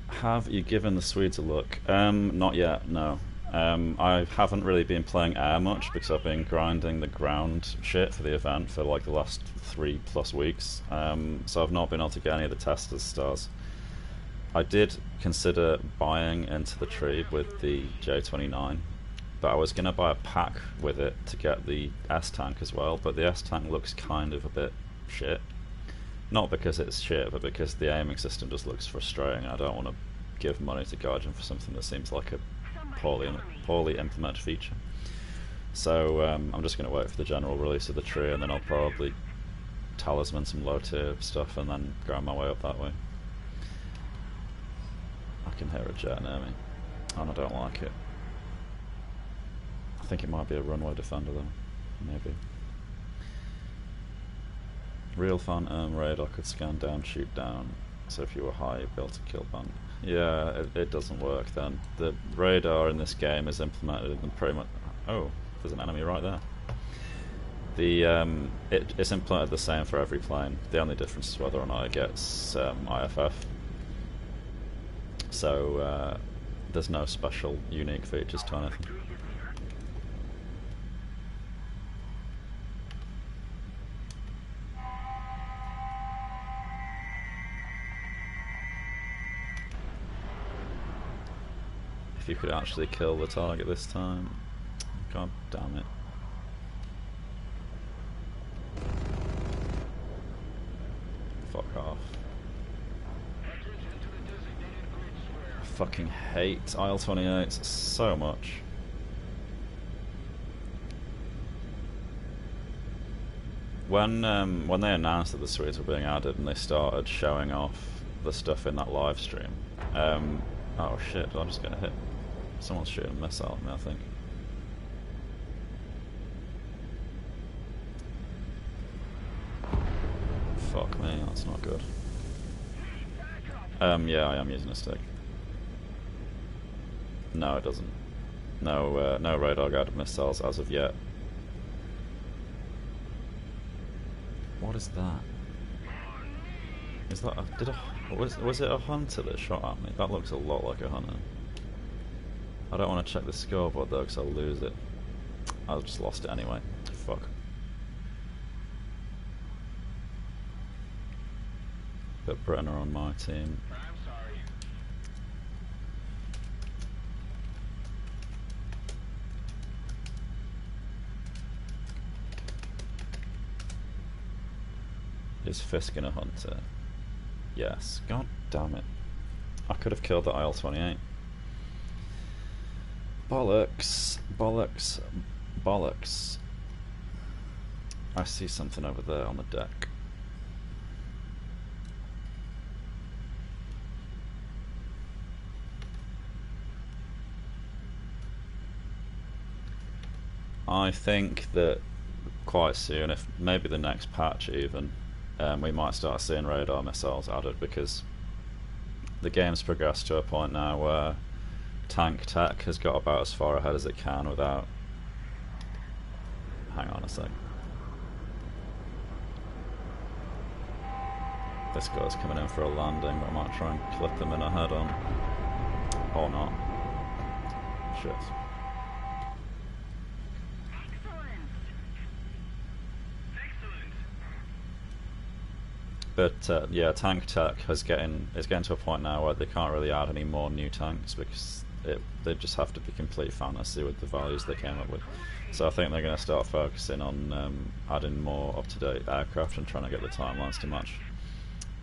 Have you given the Swedes a look? Not yet, no. I haven't really been playing air much because I've been grinding the ground shit for the event for like the last 3+ weeks. So I've not been able to get any of the testers stars. I did consider buying into the tree with the J29, but I was going to buy a pack with it to get the S-Tank as well, but the S-Tank looks kind of a bit shit. Not because it's shit, but because the aiming system just looks frustrating. I don't want to give money to Guardian for something that seems like a poorly implemented feature. So I'm just going to wait for the general release of the tree, and then I'll probably talisman some low tier stuff and then grind my way up that way. I can hear a jet near me. And I don't like it. I think it might be a runway defender though, maybe. Real Phantom radar could scan down, shoot down, so if you were high you'd be able to kill band. Yeah, it doesn't work then. The radar in this game is implemented in pretty much... Oh, there's an enemy right there. It's implemented the same for every plane. The only difference is whether or not it gets IFF. So there's no special unique features to anything. If you could actually kill the target this time. God damn it. Fuck off. I fucking hate IL-28s so much. When they announced that the suites were being added and they started showing off the stuff in that live stream, oh shit, I'm just gonna hit. Someone's shooting a missile at me, I think. Fuck me, that's not good. Yeah, I am using a stick. No, it doesn't. No, no radar guided missiles as of yet. What is that? Is that was it a hunter that shot at me? That looks a lot like a hunter. I don't want to check the scoreboard though, because I'll lose it. I just lost it anyway. Fuck. But Britain are on my team. Is Fiskin a hunter? Yes. God damn it. I could have killed the IL-28. Bollocks. Bollocks. Bollocks. I see something over there on the deck. I think that quite soon, if maybe the next patch even, we might start seeing radar missiles added, because the game's progressed to a point now where tank tech has got about as far ahead as it can without... Hang on a sec. This guy's coming in for a landing, but I might try and clip him in a head on. Or not. Shit. But yeah, tank tech is getting to a point now where they can't really add any more new tanks, because they just have to be complete fantasy with the values they came up with. So I think they're going to start focusing on adding more up-to-date aircraft and trying to get the timelines to match.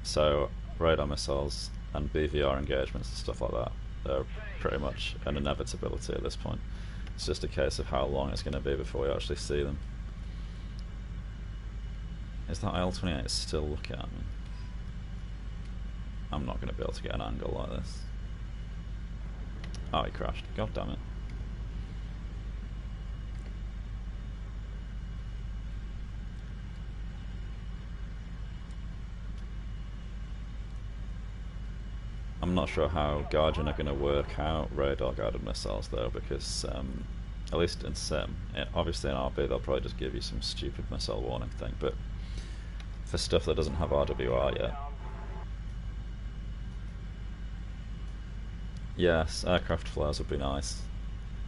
So radar missiles and BVR engagements and stuff like that, they're pretty much an inevitability at this point. It's just a case of how long it's going to be before we actually see them. Is that IL-28 still looking at me? I'm not going to be able to get an angle like this. Oh, he crashed. God damn it. I'm not sure how Guardian are going to work out radar guided missiles though, because at least in Sim, obviously in RB they'll probably just give you some stupid missile warning thing, but for stuff that doesn't have RWR yet. Yes, aircraft flares would be nice,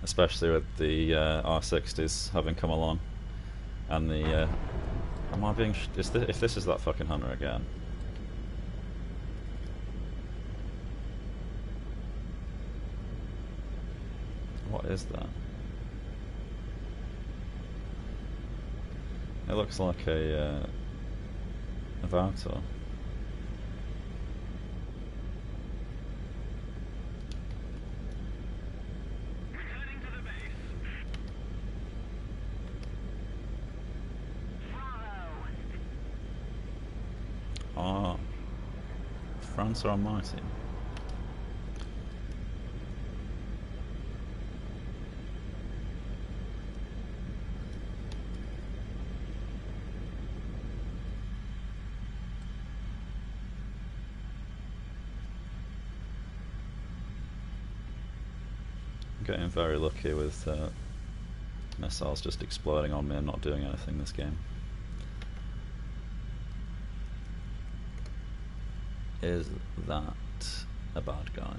especially with the R60s having come along, and the am I being if this is that fucking hunter again? What is that? It looks like a Avatar. Returning to the base. Ah, France are on my team. getting very lucky with missiles just exploding on me and not doing anything this game. Is that a bad guy?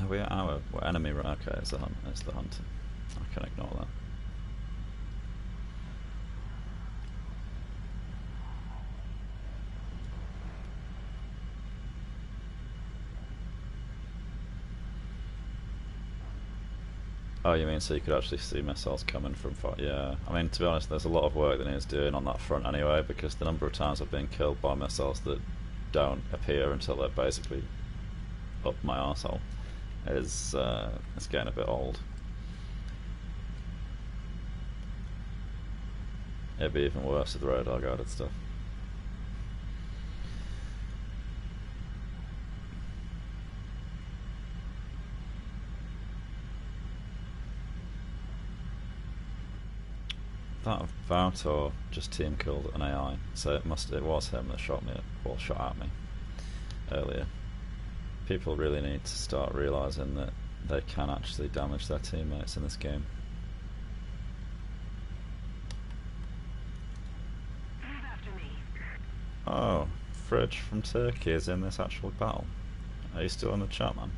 Are we at our enemy? Right, okay, it's the hunter. I can ignore that. Oh, you mean so you could actually see missiles coming from far? Yeah, I mean, to be honest, there's a lot of work that needs doing on that front anyway, because the number of times I've been killed by missiles that don't appear until they're basically up my arsehole is it's getting a bit old. It'd be even worse with radar guided stuff. That WarThunder just team killed an AI, so it was him that shot at me earlier. People really need to start realising that they can actually damage their teammates in this game. Oh, Fridge from Turkey is in this actual battle. Are you still in the chat, man?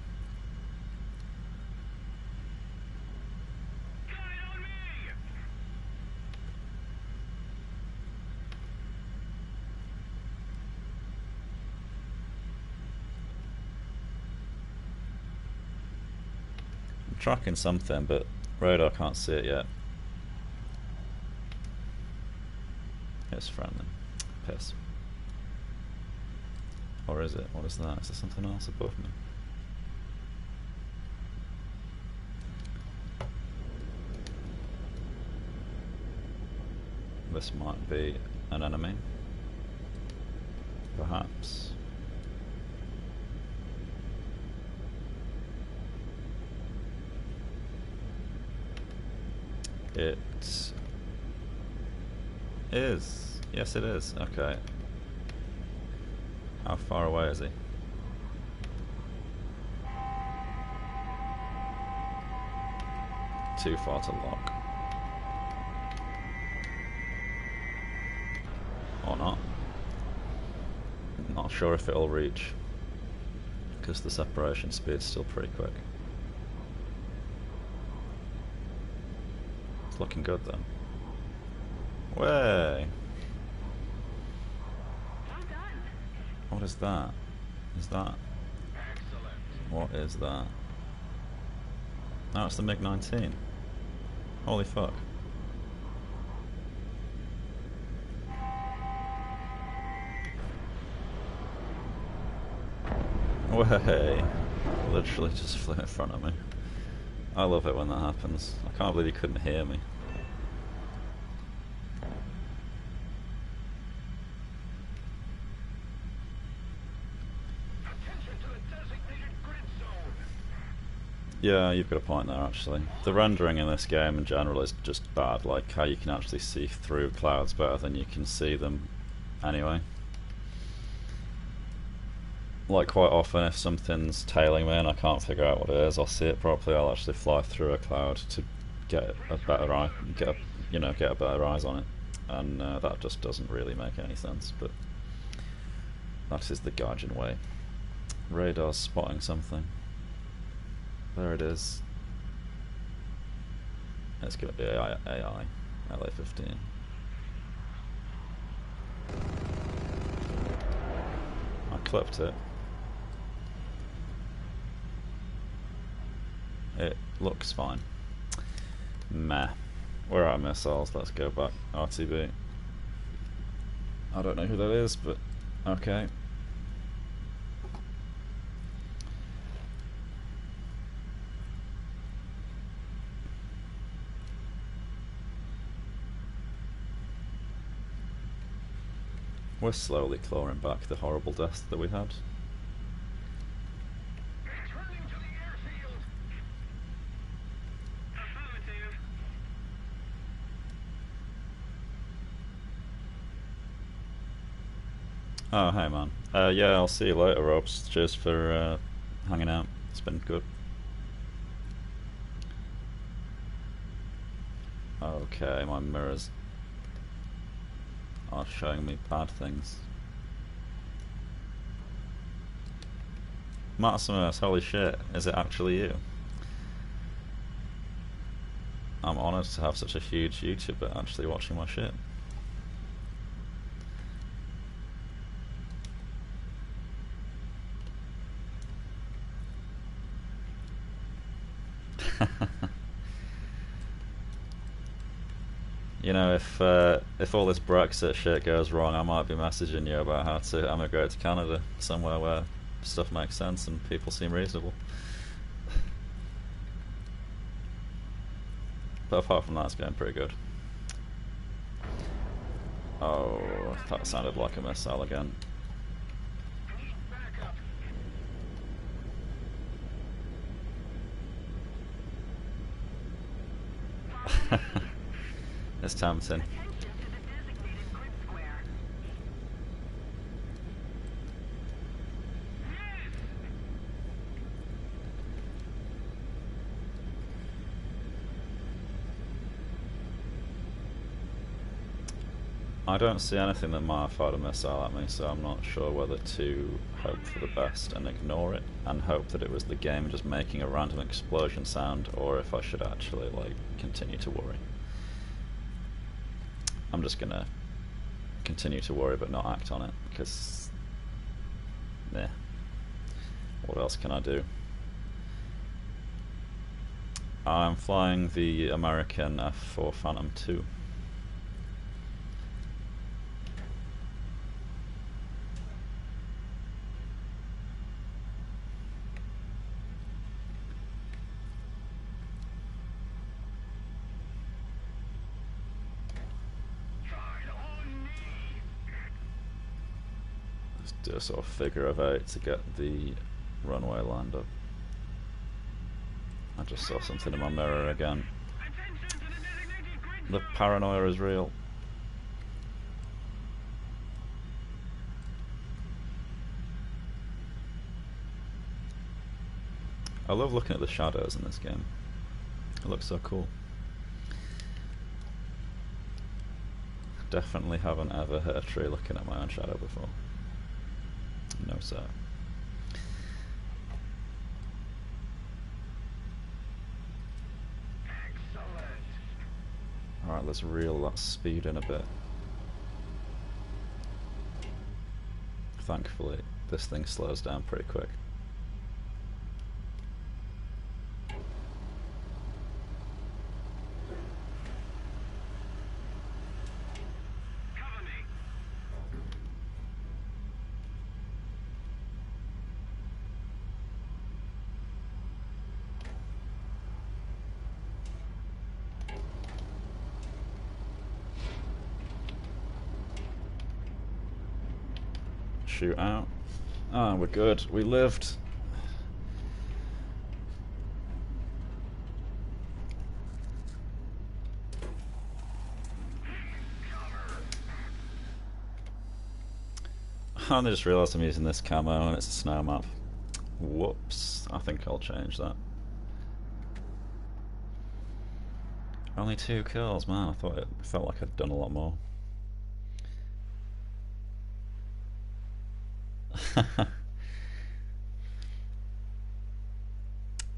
Tracking something, but radar can't see it yet. It's friendly. Piss. Or is it? What is that? Is there something else above me? This might be an enemy. Perhaps. It is. Yes, it is. Okay. How far away is he? Too far to lock. Or not. Not sure if it'll reach, because the separation speed's still pretty quick. It's looking good though. Way! What is that? Is that... What is that? Oh, it's the MiG-19. Holy fuck. Way! Literally just flew in front of me. I love it when that happens. I can't believe he couldn't hear me. Yeah, you've got a point there actually. The rendering in this game in general is just bad, like how you can actually see through clouds better than you can see them anyway. Like quite often if something's tailing me and I can't figure out what it is, I'll see it properly, I'll actually fly through a cloud to get a better eye, get a better eyes on it. And that just doesn't really make any sense, but that is the Gaijin way. Radar's spotting something. There it is. Let's give it the AI LA-15. I clipped it. It looks fine. Meh. We're out of missiles, let's go back. RTB. I don't know who that is, but okay. We're slowly clawing back the horrible deaths that we had. Returning to the airfield. Affirmative. Oh, hey man. Yeah, I'll see you later, Robs. Cheers for hanging out. It's been good. Okay, my mirrors are showing me bad things. Maximus, holy shit, is it actually you? I'm honoured to have such a huge YouTuber actually watching my shit. You know, if all this Brexit shit goes wrong, I might be messaging you about how to emigrate to Canada, somewhere where stuff makes sense and people seem reasonable. But apart from that, it's going pretty good. Oh, that sounded like a missile again. Need backup. It's tempting. Attention to the designated grid square. I don't see anything that might have fired a missile at me, so I'm not sure whether to hope for the best and ignore it and hope that it was the game just making a random explosion sound, or if I should actually like continue to worry. I'm just gonna continue to worry but not act on it, because yeah, what else can I do? I'm flying the American F-4 Phantom 2. Let's do a sort of figure of 8 to get the runway lined up. I just saw something in my mirror again. Attention to the designated grid The square. paranoia is real. I love looking at the shadows in this game. It looks so cool. Definitely haven't ever hit a tree looking at my own shadow before. No sir. Excellent. Alright, let's reel that speed in a bit. Thankfully, this thing slows down pretty quick. Cover me. Shoot out. Ah, we're good. We lived. I just realised I'm using this camo and it's a snow map. Whoops. I think I'll change that. Only 2 kills, man. I thought it felt like I'd done a lot more.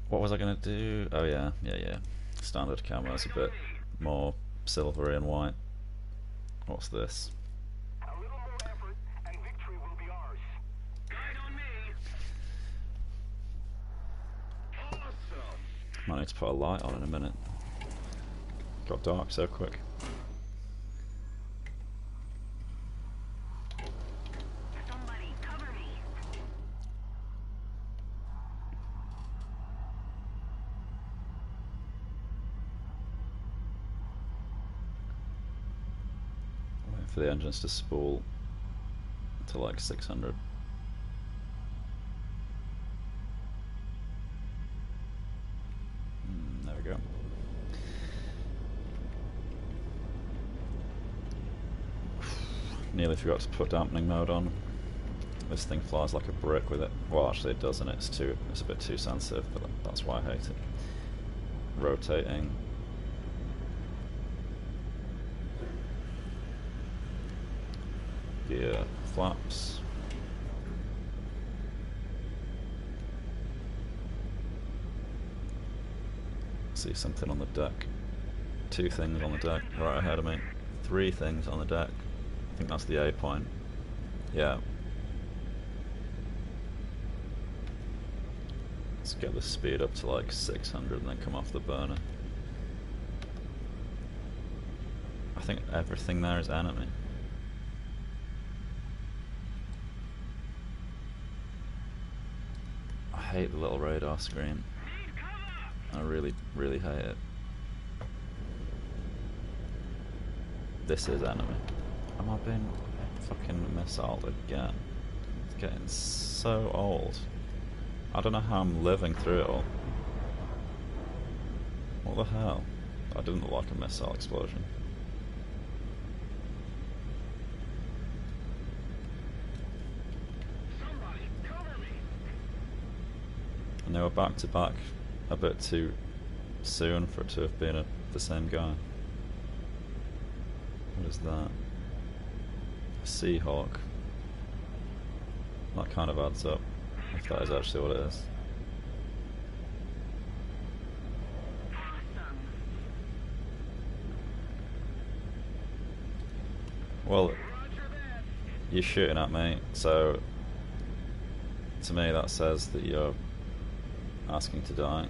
What was I gonna do? Oh yeah. Standard camo is a bit more silvery and white. What's this? A little more effort and victory will be ours. Guide on me. Awesome. Might need to put a light on in a minute. Got dark so quick. Somebody cover me. Waiting for the engines to spool to like 600. There we go. Nearly forgot to put dampening mode on. This thing flies like a brick with it. Well, actually it doesn't. It's a bit too sensitive, but that's why I hate it. Rotating. Gear flaps. See something on the deck. 2 things on the deck right ahead of me. 3 things on the deck. I think that's the A point. Yeah. Let's get the speed up to like 600 and then come off the burner. I think everything there is enemy. I hate the little radar screen. I really, really hate it. This is enemy. Am I being fucking missiled again? It's getting so old. I don't know how I'm living through it all. What the hell? I didn't look like a missile explosion. Somebody cover me. And they were back to back a bit too soon for it to have been the same guy. What is that? A Seahawk. That kind of adds up, if that is actually what it is. Awesome. Well, Roger that. you're shooting at me, so to me that says that you're asking to die.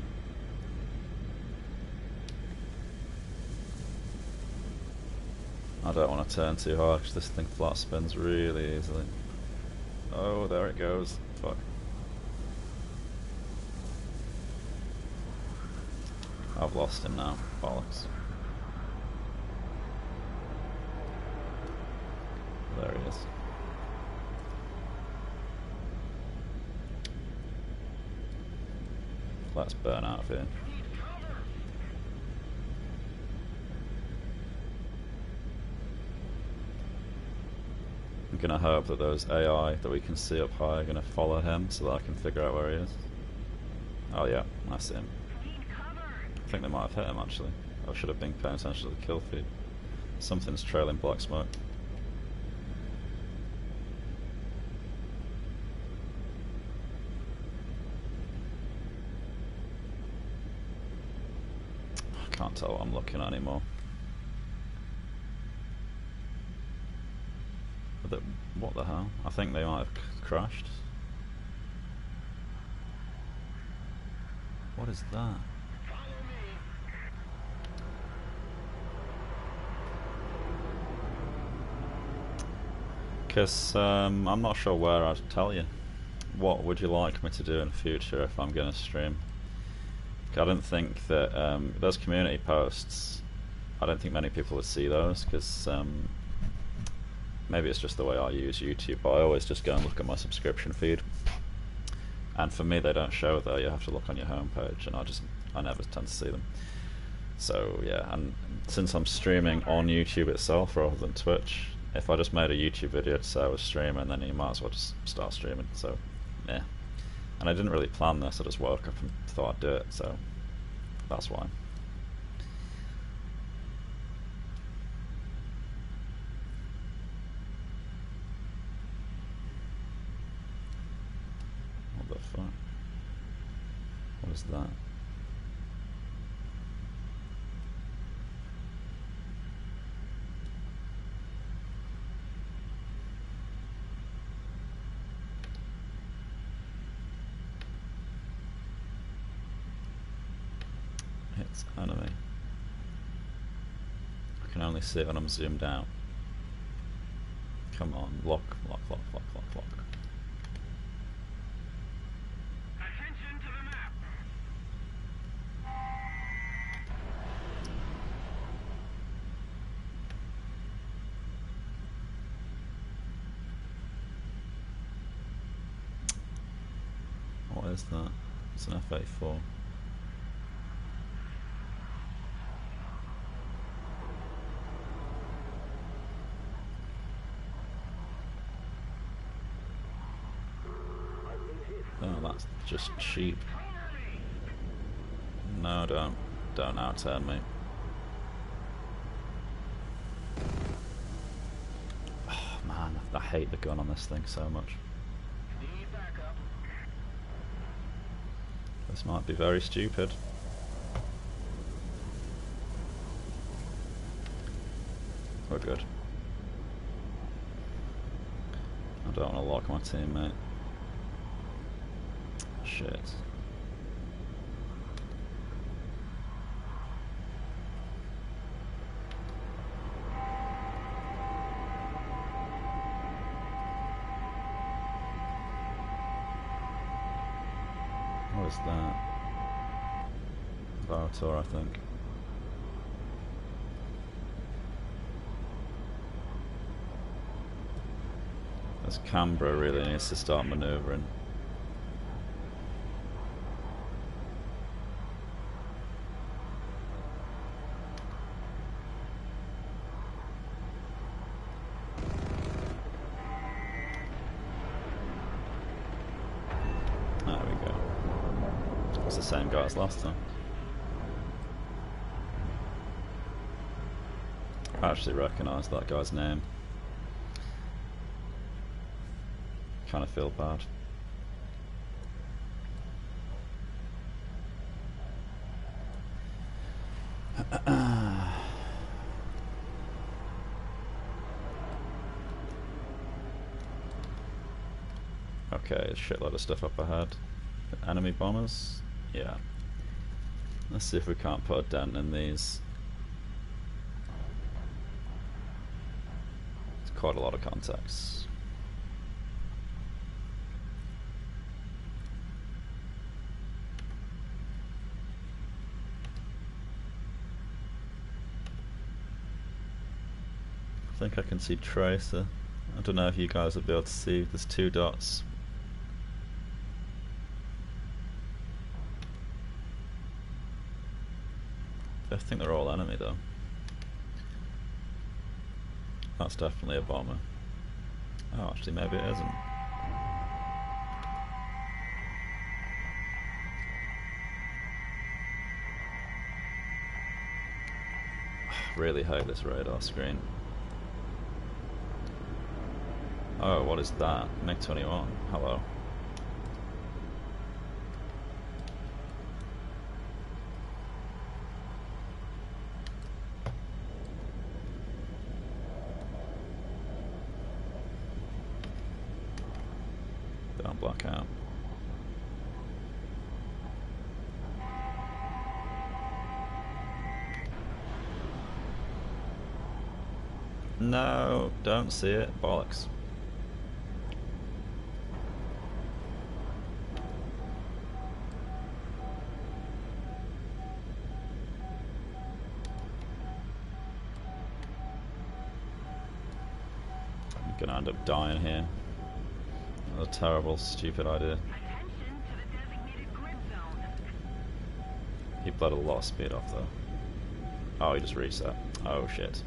I don't want to turn too hard because this thing flat spins really easily. Oh, there it goes. Fuck. I've lost him now. Bollocks. There he is. Let's burn out of here. I'm gonna hope that those AI that we can see up high are gonna follow him so that I can figure out where he is. Oh yeah, I see him. I think they might have hit him actually. I should have been paying attention to the kill feed. Something's trailing black smoke. I can't tell what I'm looking at anymore. What the hell? I think they might have crashed. What is that? Because I'm not sure where I'd tell you. What would you like me to do in the future if I'm going to stream? I don't think that those community posts, I don't think many people would see those because maybe it's just the way I use YouTube, but I always just go and look at my subscription feed. And for me, they don't show there. You have to look on your homepage, and I never tend to see them. So yeah, and since I'm streaming on YouTube itself rather than Twitch, if I just made a YouTube video to say I was streaming, then you might as well just start streaming. So yeah, and I didn't really plan this. I just woke up and thought I'd do it. So that's why. What the fuck? What is that? It's enemy. I can only see it when I'm zoomed out. Come on, lock, lock, lock, lock, lock, lock. Attention to the map. What is that? It's an F-4. sheep. No, don't outturn me. Oh man, I hate the gun on this thing so much. This might be very stupid. We're good. I don't want to lock my teammate. Shit. What is that? WarThunder, I think. This Canberra really needs to start manoeuvring. There we go. It's the same guy as last time. I actually recognise that guy's name. Kind of feel bad. Okay, a shitload of stuff up ahead. Enemy bombers? Yeah. Let's see if we can't put a dent in these. It's quite a lot of contacts. I think I can see Tracer. I don't know if you guys will be able to see. There's 2 dots. I think they're all enemy though. That's definitely a bomber. Oh, actually maybe it isn't. Really hate this radar screen. Oh, what is that? MiG-21. Hello. Don't black out. No, don't see it. Bollocks. I'm gonna end up dying here. That's a terrible, stupid idea. He bled a lot of speed off though. Oh, he just reset. Oh shit.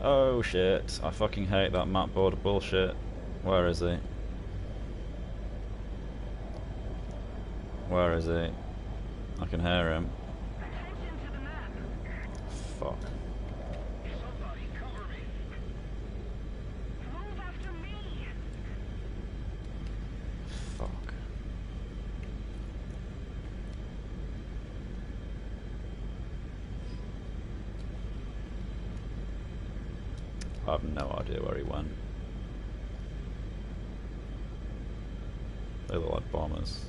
Oh shit. I fucking hate that map border bullshit. Where is he? Where is he? I can hear him. Fuck. Fuck. I have no idea where he went. They look like bombers.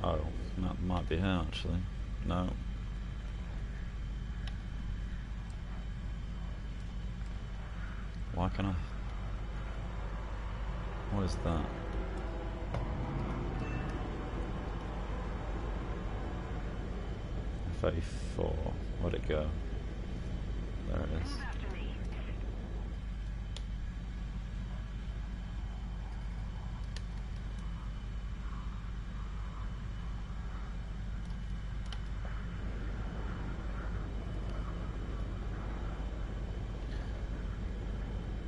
Oh, that might be him actually. No. Why can I? What is that? F-4. Where'd it go? There it is.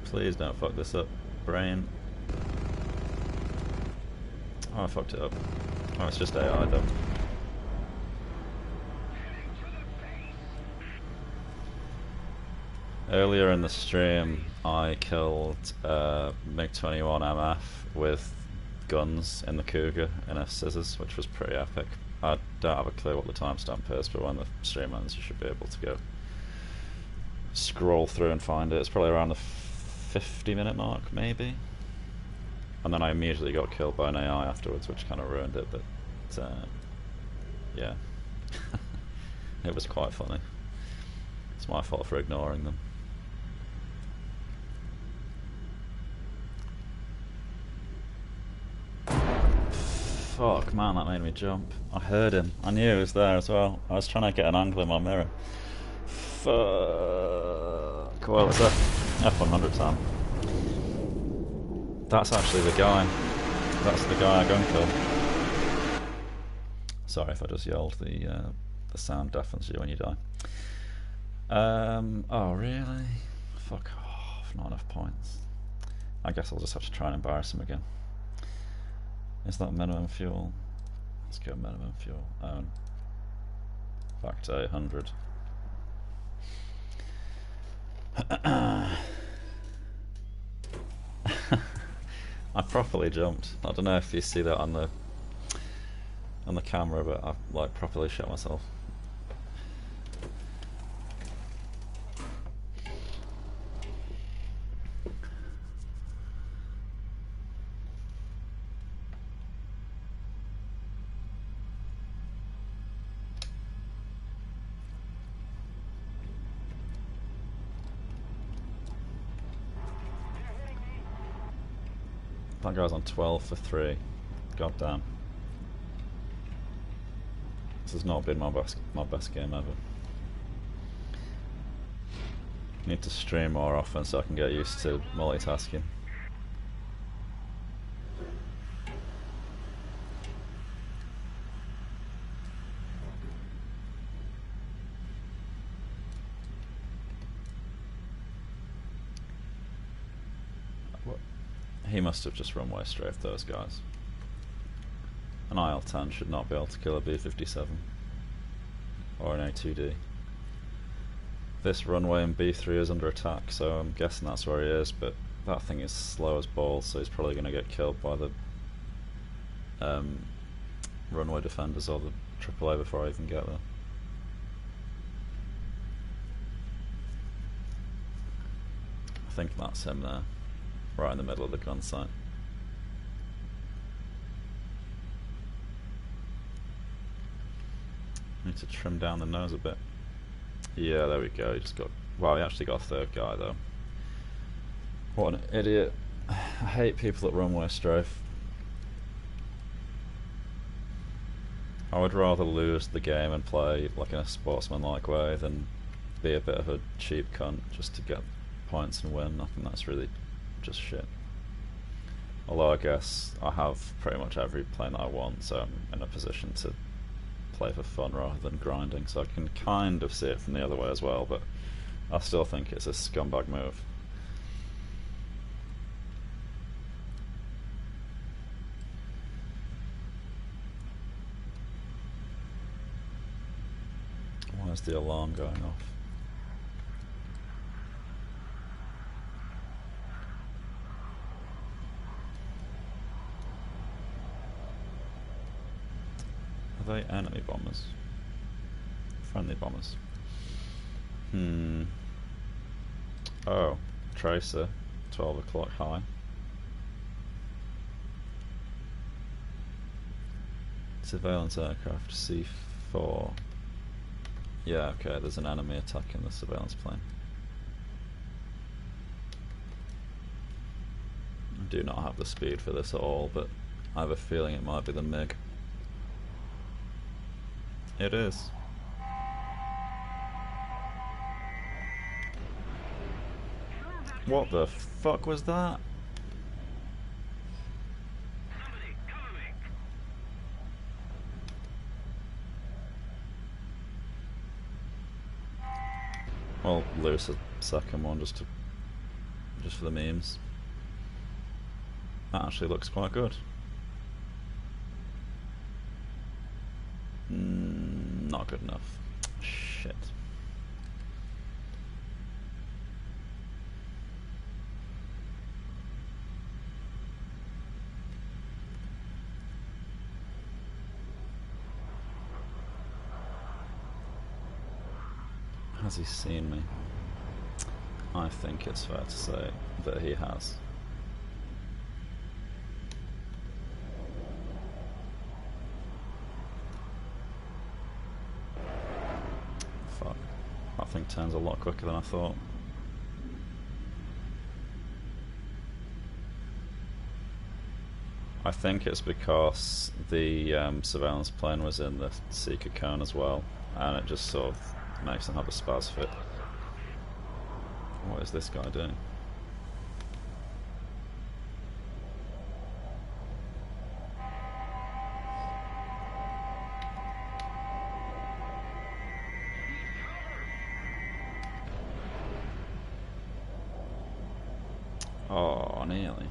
Please don't fuck this up, brain. Oh, I fucked it up. Oh, it's just AI though. Earlier in the stream, I killed MiG-21 MF with guns in the Cougar and a scissors, which was pretty epic. I don't have a clue what the timestamp is, but when the stream ends, you should be able to go scroll through and find it. It's probably around the 50-minute mark, maybe. And then I immediately got killed by an AI afterwards, which kind of ruined it, but yeah. It was quite funny. It's my fault for ignoring them. Fuck, man, that made me jump. I heard him. I knew he was there as well. I was trying to get an angle in my mirror. Fuck. Well, it's F-100 time. That's actually the guy. That's the guy I gun killed. Sorry if I just yelled. The sound deafens you when you die. Oh really? Fuck off. Not enough points. I guess I'll just have to try and embarrass him again. Is that minimum fuel? Let's go minimum fuel. Back to 800. I properly jumped. I don't know if you see that on the camera, but I like properly shot myself. That guy's on 12 for 3. God damn. This has not been my best game ever. Need to stream more often so I can get used to multitasking. He must have just runway strafed those guys. An IL-10 should not be able to kill a B-57 or an A-2D. This runway in B-3 is under attack, so I'm guessing that's where he is, but that thing is slow as balls, so he's probably going to get killed by the runway defenders or the AAA before I even get there. I think that's him there. Right in the middle of the gun sight. Need to trim down the nose a bit. Yeah, there we go. He just got. Wow, he actually got a third guy though. What an idiot! I hate people that runway strafe. I would rather lose the game and play like in a sportsman-like way than be a bit of a cheap cunt just to get points and win. I think that's really just shit. Although I guess I have pretty much every plane that I want, so I'm in a position to play for fun rather than grinding, so I can kind of see it from the other way as well, but I still think it's a scumbag move. Why is the alarm going off? Are they enemy bombers? Friendly bombers. Oh, tracer, 12 o'clock high. Surveillance aircraft, C4. Yeah, okay, there's an enemy attacking the surveillance plane. I do not have the speed for this at all, but I have a feeling it might be the MiG. It is. What the fuck was that? Somebody, cover me. I'll lose a second one just for the memes. That actually looks quite good. Not good enough. Shit. Has he seen me? I think it's fair to say that he has. Fuck. That thing turns a lot quicker than I thought. I think it's because the surveillance plane was in the seeker cone as well, and it just sort of makes them have a spaz fit. What is this guy doing? Oh, nearly.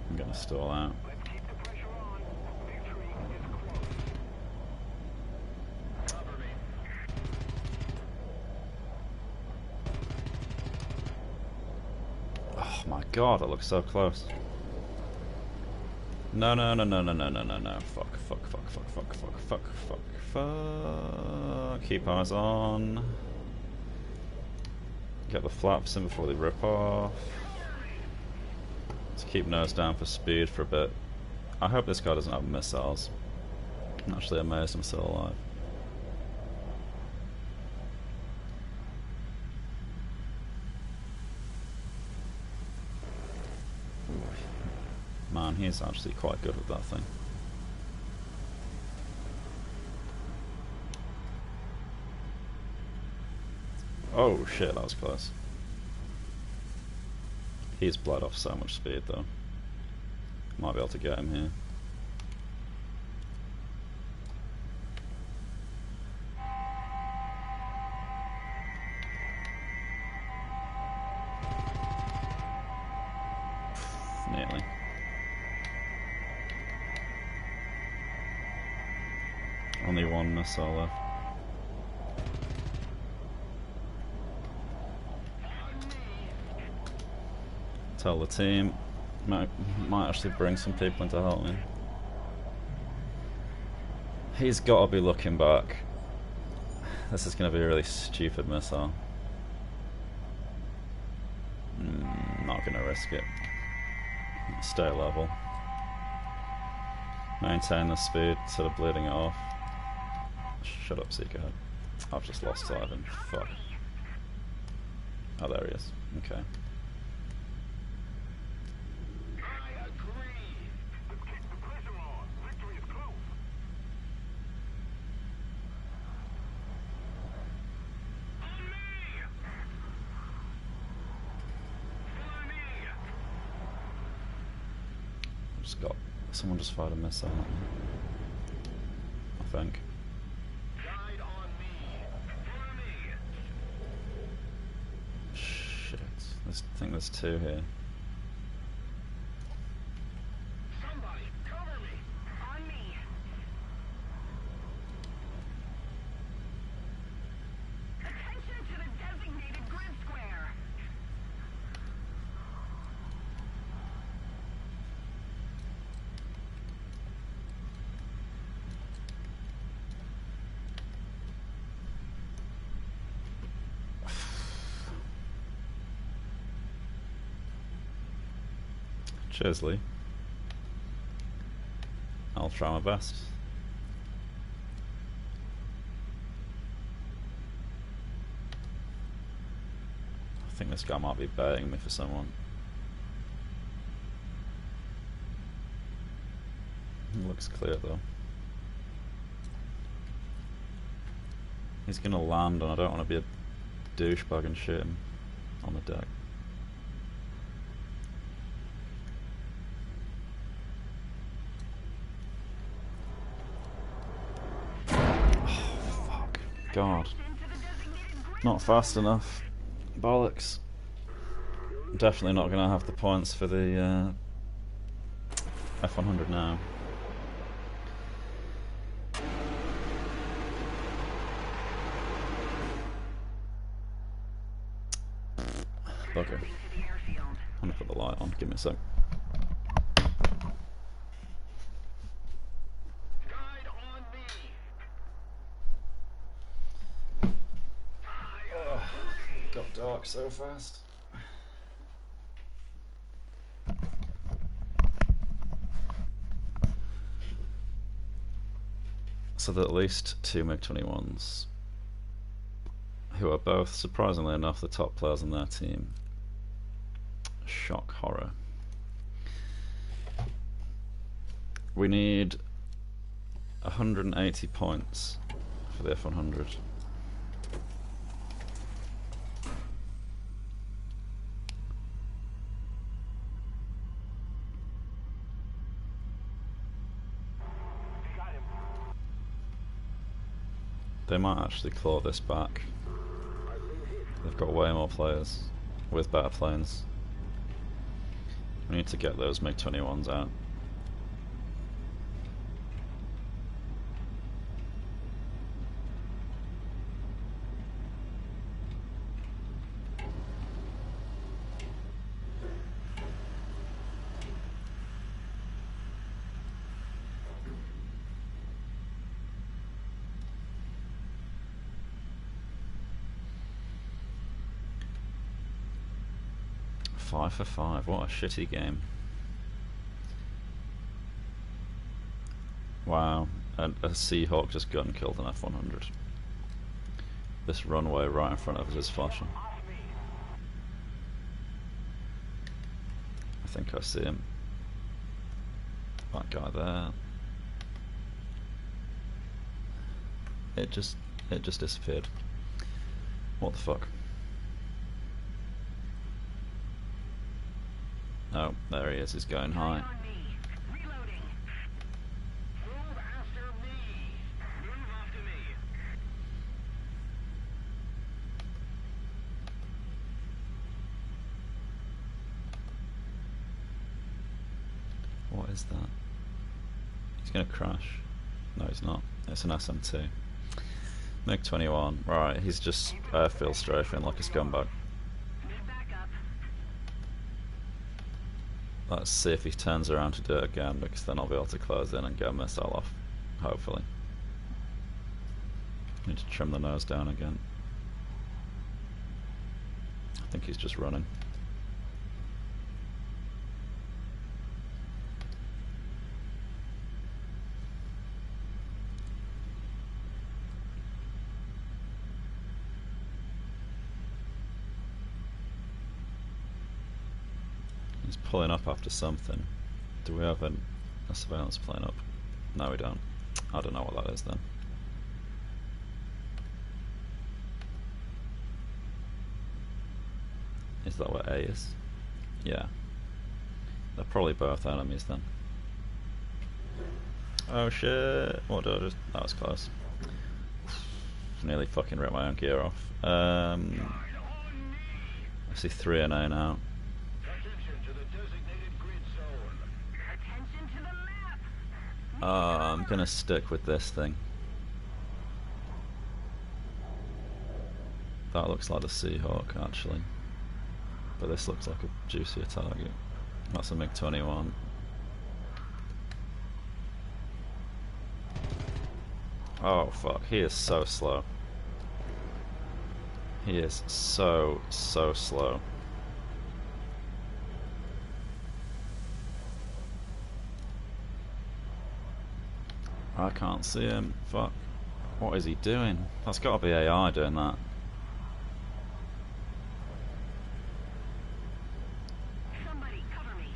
I'm gonna stall out. Let's keep the pressure on. Victory is close. Cover me. Oh my god, that looks so close. No, no, no, no, no, no, no, no, no. Fuck, fuck, fuck, fuck, fuck, fuck, fuck, fuck, fuck. Keep eyes on. Get the flaps in before they rip off. Let's keep nose down for speed for a bit. I hope this guy doesn't have missiles. I'm actually amazed I'm still alive. Man, he's actually quite good with that thing. Oh shit, that was close. He's bled off so much speed though. Might be able to get him here. Nearly. Only one missile left. Tell the team. Might actually bring some people in to help me. He's got to be looking back. This is going to be a really stupid missile. Not going to risk it. Stay level. Maintain the speed instead of bleeding it off. Shut up, Seeker Head. I've just lost sight of him. Fuck. Oh, there he is. Okay. I agree. Let's keep the pressure on. Victory is close. On me! Follow me! I've just got... Someone just fired a missile at me. I think. Guide on me. Follow me. Shit. I think there's two here. Somebody, cover me. On me. Attention to the designated grid square. Cheers, Lee. I'll try my best. I think this guy might be baiting me for someone. It looks clear though. He's gonna land and I don't want to be a douchebag and shoot him on the deck. God. Not fast enough. Bollocks. Definitely not going to have the points for the F-100 now. bugger. I'm gonna put the light on, give me a sec. Guide on me. Oh, it got dark so fast. So there are at least two MiG-21s who are both, surprisingly enough, the top players on their team. Shock horror. We need 180 points for the F-100. Got him. They might actually claw this back. They've got way more players with better planes. We need to get those MiG-21s out. Five for 5, what a shitty game. Wow, a Seahawk just gun killed an F-100. This runway right in front of us is flashing. I think I see him. That guy there. It just disappeared. What the fuck? Oh, there he is, he's going high. What is that? He's gonna crash. No, he's not. It's an SM2. MiG-21. Right, he's just airfield strafing like a scumbag. Let's see if he turns around to do it again, because then I'll be able to close in and get a missile off. Hopefully. Need to trim the nose down again. I think he's just running. He's pulling up after something. Do we have a surveillance plane up? No, we don't. I don't know what that is then. Is that what A is? Yeah. They're probably both enemies then. Oh shit! What did I just... That was close. Nearly fucking ripped my own gear off. I see 3 and A now. I'm gonna stick with this thing. That looks like the Seahawk actually. But this looks like a juicier target. That's a MiG-21. Oh fuck, he is so slow. He is so slow. I can't see him. Fuck. What is he doing? That's got to be AI doing that. Somebody cover me.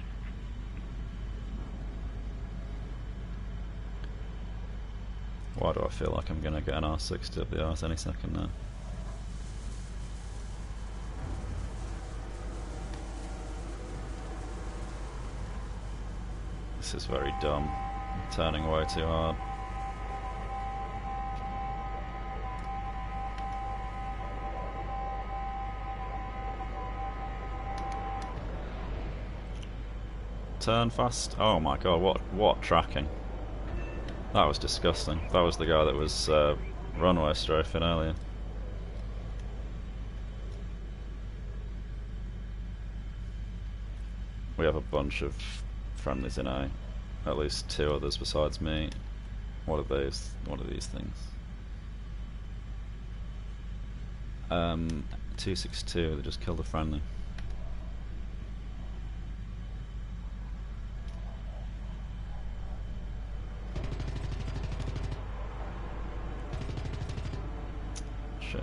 Why do I feel like I'm going to get an R60 up the arse any second now? This is very dumb. I'm turning way too hard. Turn fast. Oh my god, what tracking. That was disgusting. That was the guy that was runway strafing earlier. We have a bunch of friendlies in A. At least 2 others besides me. What are those? What are these things? 262, they just killed a friendly. Shit.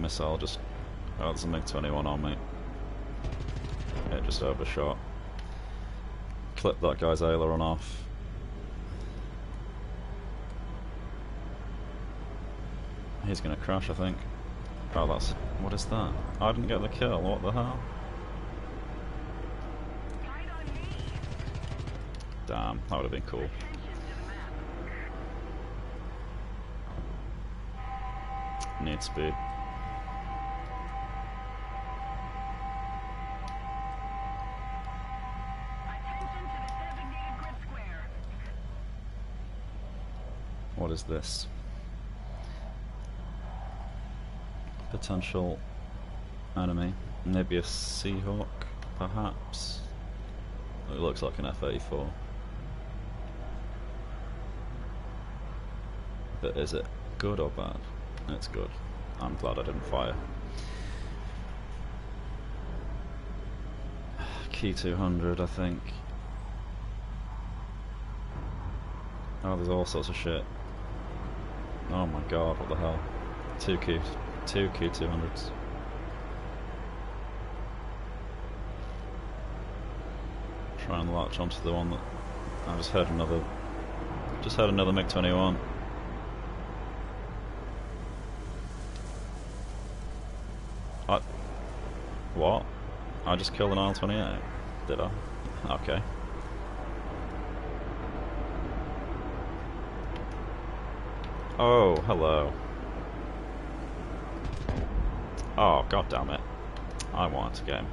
Missile just... Oh, there's a MiG-21 on me. It just overshot. Clip that guy's aileron off. He's gonna crash, I think. Oh, that's... What is that? I didn't get the kill, what the hell? Damn, that would have been cool. Need speed. What is this? Potential enemy. Maybe a Seahawk, perhaps? It looks like an F-4. But is it good or bad? It's good. I'm glad I didn't fire. Key 200, I think. Oh, there's all sorts of shit. Oh my god, what the hell? 2 Key 200s. Try and latch onto the one that I just heard another MiG-21. What? I just killed an IL-28, did I? Okay. Oh, hello. Oh, god damn it. I want a game.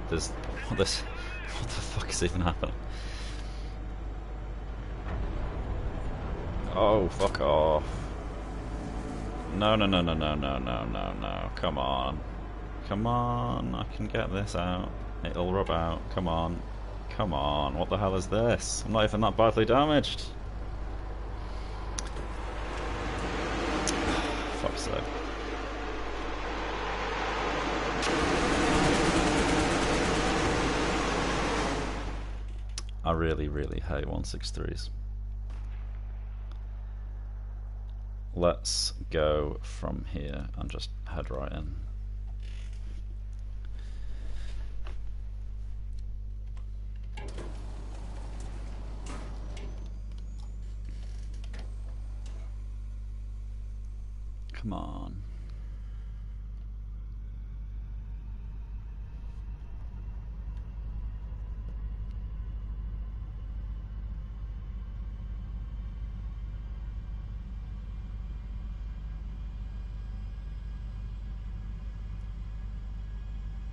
What the fuck is even happening? Oh, fuck off. No. Come on. Come on, I can get this out. It'll rub out. Come on. Come on. What the hell is this? I'm not even that badly damaged. Fuck's sake. I really, really hate 163s. Let's go from here and just head right in. Come on.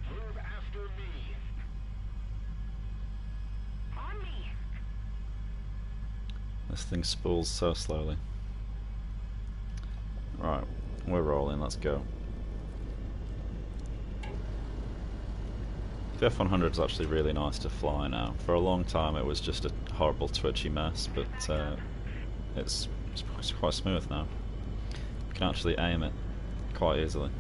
Move after me. On me. This thing spools so slowly. Right, we're rolling, let's go. The F-100 is actually really nice to fly now. For a long time it was just a horrible twitchy mess, but it's quite smooth now. You can actually aim it quite easily.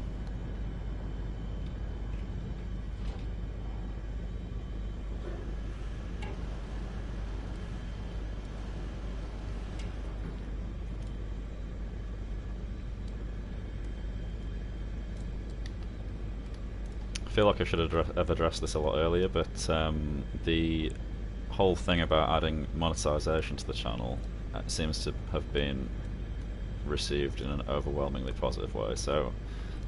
I feel like I should have addressed this a lot earlier, but the whole thing about adding monetization to the channel seems to have been received in an overwhelmingly positive way. So,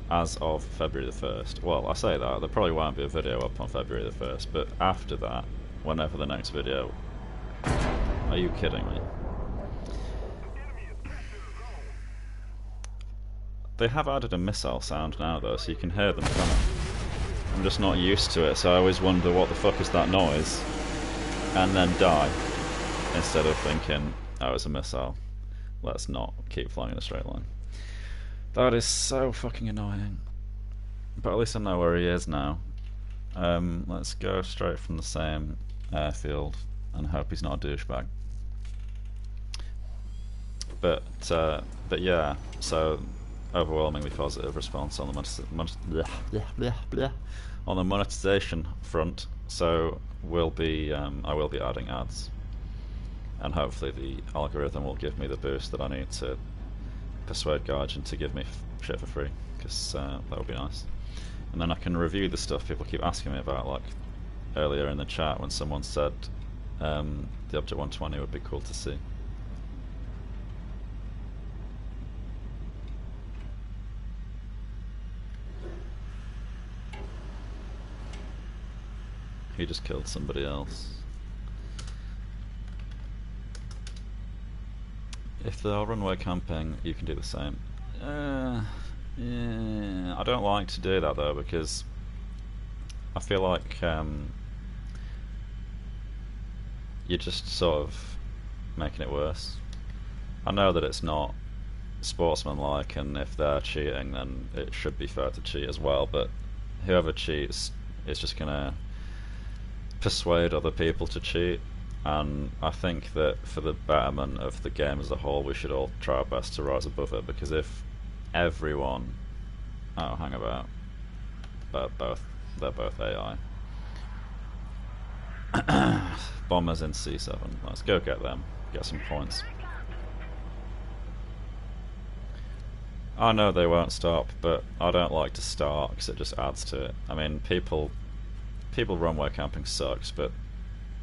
as of February the 1st, well, I say that, there probably won't be a video up on February the 1st, but after that, whenever the next video... Are you kidding me? They have added a missile sound now though, so you can hear them coming. I'm just not used to it, so I always wonder what the fuck is that noise, and then die, instead of thinking, oh, it's a missile. Let's not keep flying in a straight line. That is so fucking annoying. But at least I know where he is now. Let's go straight from the same airfield and hope he's not a douchebag. But yeah, so overwhelmingly positive response on the monetization front. So we'll be I will be adding ads, and hopefully the algorithm will give me the boost that I need to persuade Guardian to give me shit for free, because that would be nice. And then I can review the stuff people keep asking me about, like earlier in the chat when someone said the Object 120 would be cool to see. He just killed somebody else. If they are runway camping, you can do the same. Yeah, I don't like to do that though, because I feel like you're just sort of making it worse. I know that it's not sportsmanlike, and if they're cheating then it should be fair to cheat as well, but whoever cheats is just gonna persuade other people to cheat, and I think that for the betterment of the game as a whole we should all try our best to rise above it, because if everyone... oh, hang about. They're both AI. Bombers in C7. Let's go get them. Get some points. I know they won't stop, but I don't like to start because it just adds to it. I mean, people runway camping sucks, but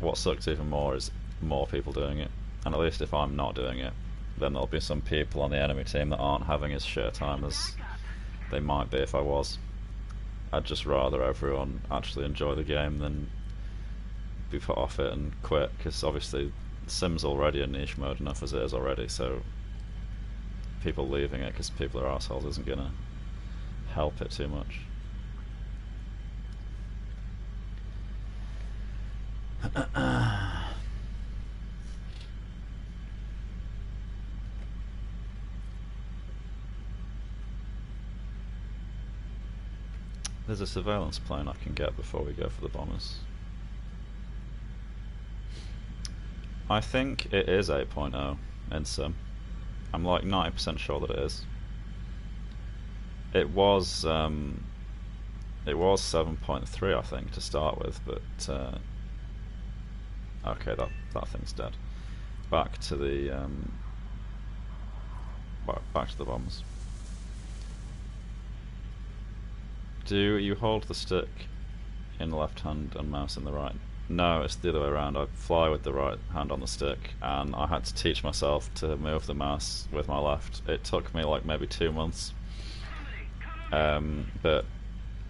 what sucks even more is more people doing it. And at least if I'm not doing it, then there'll be some people on the enemy team that aren't having as shit a time as they might be if I was. I'd just rather everyone actually enjoy the game than be put off it and quit, because obviously Sim's already a niche mode enough as it is already, so people leaving it because people are assholes isn't gonna help it too much. There's a surveillance plane I can get before we go for the bombers. I think it is 8.0 in Sim. I'm like 90% sure that it is. It was 7.3 I think to start with, but okay, that thing's dead. Back to the bombers. Do you hold the stick in the left hand and mouse in the right? No, it's the other way around. I fly with the right hand on the stick, and I had to teach myself to move the mouse with my left. It took me like maybe 2 months, but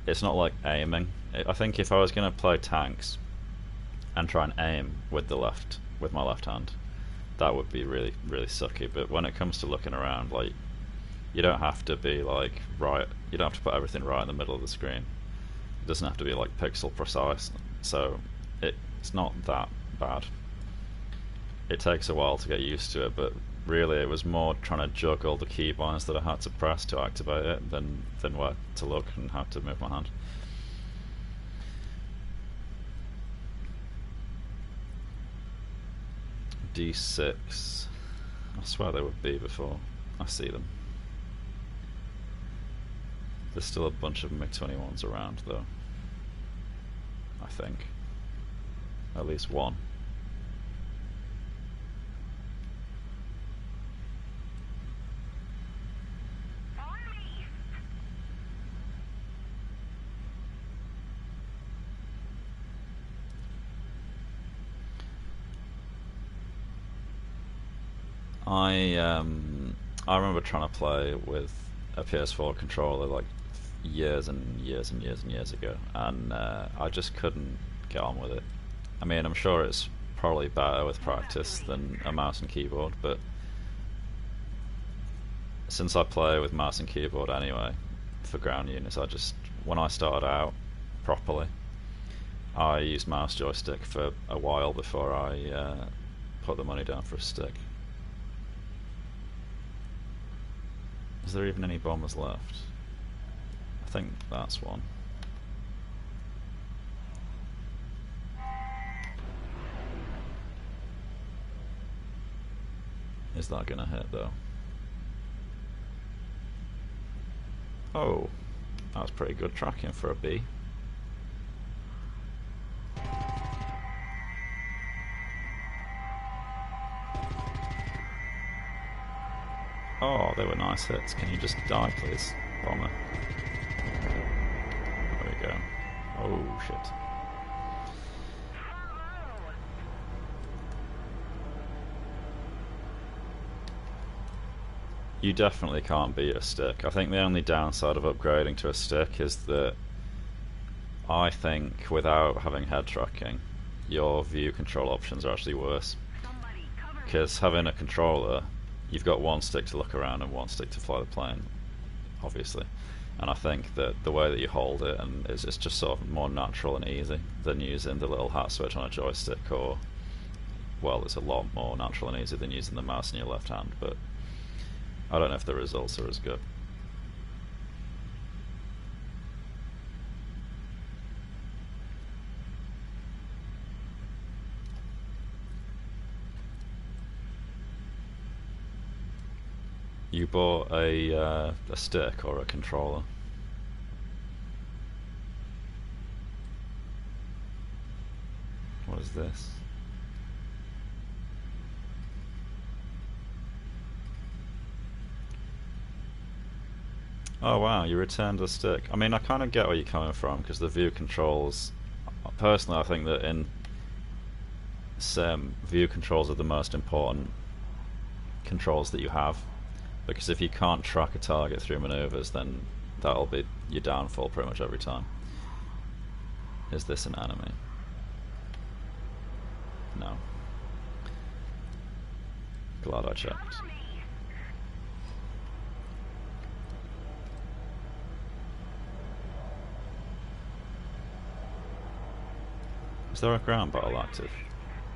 it's not like aiming. I think if I was going to play tanks and try and aim with my left hand, that would be really, really sucky. But when it comes to looking around, like, you don't have to be like right. You don't have to put everything right in the middle of the screen. It doesn't have to be like pixel precise. So it's not that bad. It takes a while to get used to it, but really it was more trying to juggle the keybinds that I had to press to activate it than where to look and how to move my hand. D6. I swear they would be before I see them. There's still a bunch of MiG-21s around though, I think. At least one. I remember trying to play with a PS4 controller like years and years and years and years ago, and I just couldn't get on with it. I mean, I'm sure it's probably better with practice than a mouse and keyboard, but since I play with mouse and keyboard anyway for ground units, when I started out properly, I used mouse joystick for a while before I put the money down for a stick. Is there even any bombers left? I think that's one. Is that gonna hit though? Oh, that was pretty good tracking for a B. Oh, they were nice hits. Can you just die, please, bomber? There we go. Oh, shit. You definitely can't beat a stick. I think the only downside of upgrading to a stick is that I think without having head tracking, your view control options are actually worse. Because having a controller, you've got one stick to look around and one stick to fly the plane, obviously. And I think that the way that you hold it and is just sort of more natural and easy than using the little hat switch on a joystick, or, well, it's a lot more natural and easy than using the mouse in your left hand, but I don't know if the results are as good. You bought a stick or a controller? What is this? Oh wow, you returned the stick. I mean, I kind of get where you're coming from, because the view controls, personally I think that in sim, view controls are the most important controls that you have, because if you can't track a target through maneuvers, then that'll be your downfall pretty much every time. Is this an enemy? No. Glad I checked. Is there a ground battle active?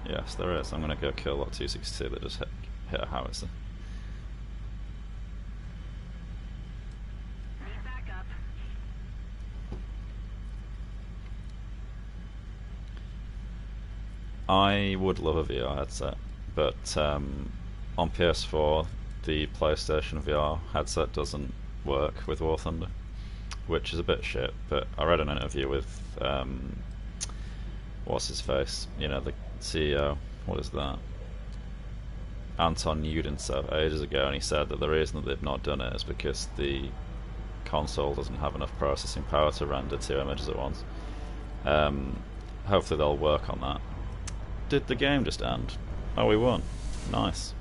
Yes, there is. I'm gonna go kill that 262 that just hit a howitzer. I would love a VR headset, but on PS4 the PlayStation VR headset doesn't work with WarThunder, which is a bit shit. But I read an interview with what's his face? You know, the CEO. What is that? Anton Yudintsev ages ago, and he said that the reason that they've not done it is because the console doesn't have enough processing power to render 2 images at once. Hopefully they'll work on that. Did the game just end? Oh, we won. Nice.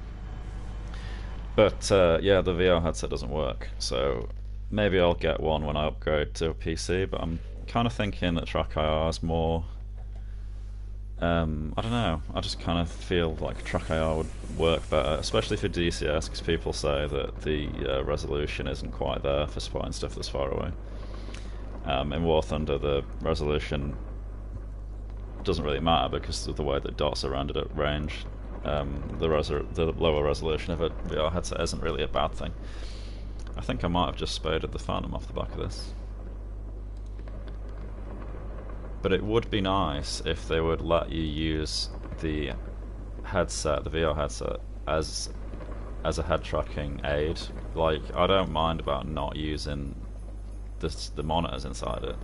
But yeah, the VR headset doesn't work, so maybe I'll get one when I upgrade to a PC, but I'm kind of thinking that Track IR is more... I don't know, I just kind of feel like Track IR would work better, especially for DCS, because people say that the resolution isn't quite there for spotting stuff that's far away. In WarThunder, the resolution doesn't really matter because of the way that dots are rendered at range. The lower resolution of a VR headset isn't really a bad thing. I think I might have just spaded the Phantom off the back of this. But it would be nice if they would let you use the headset, the VR headset, as a head tracking aid. Like, I don't mind about not using the monitors inside it.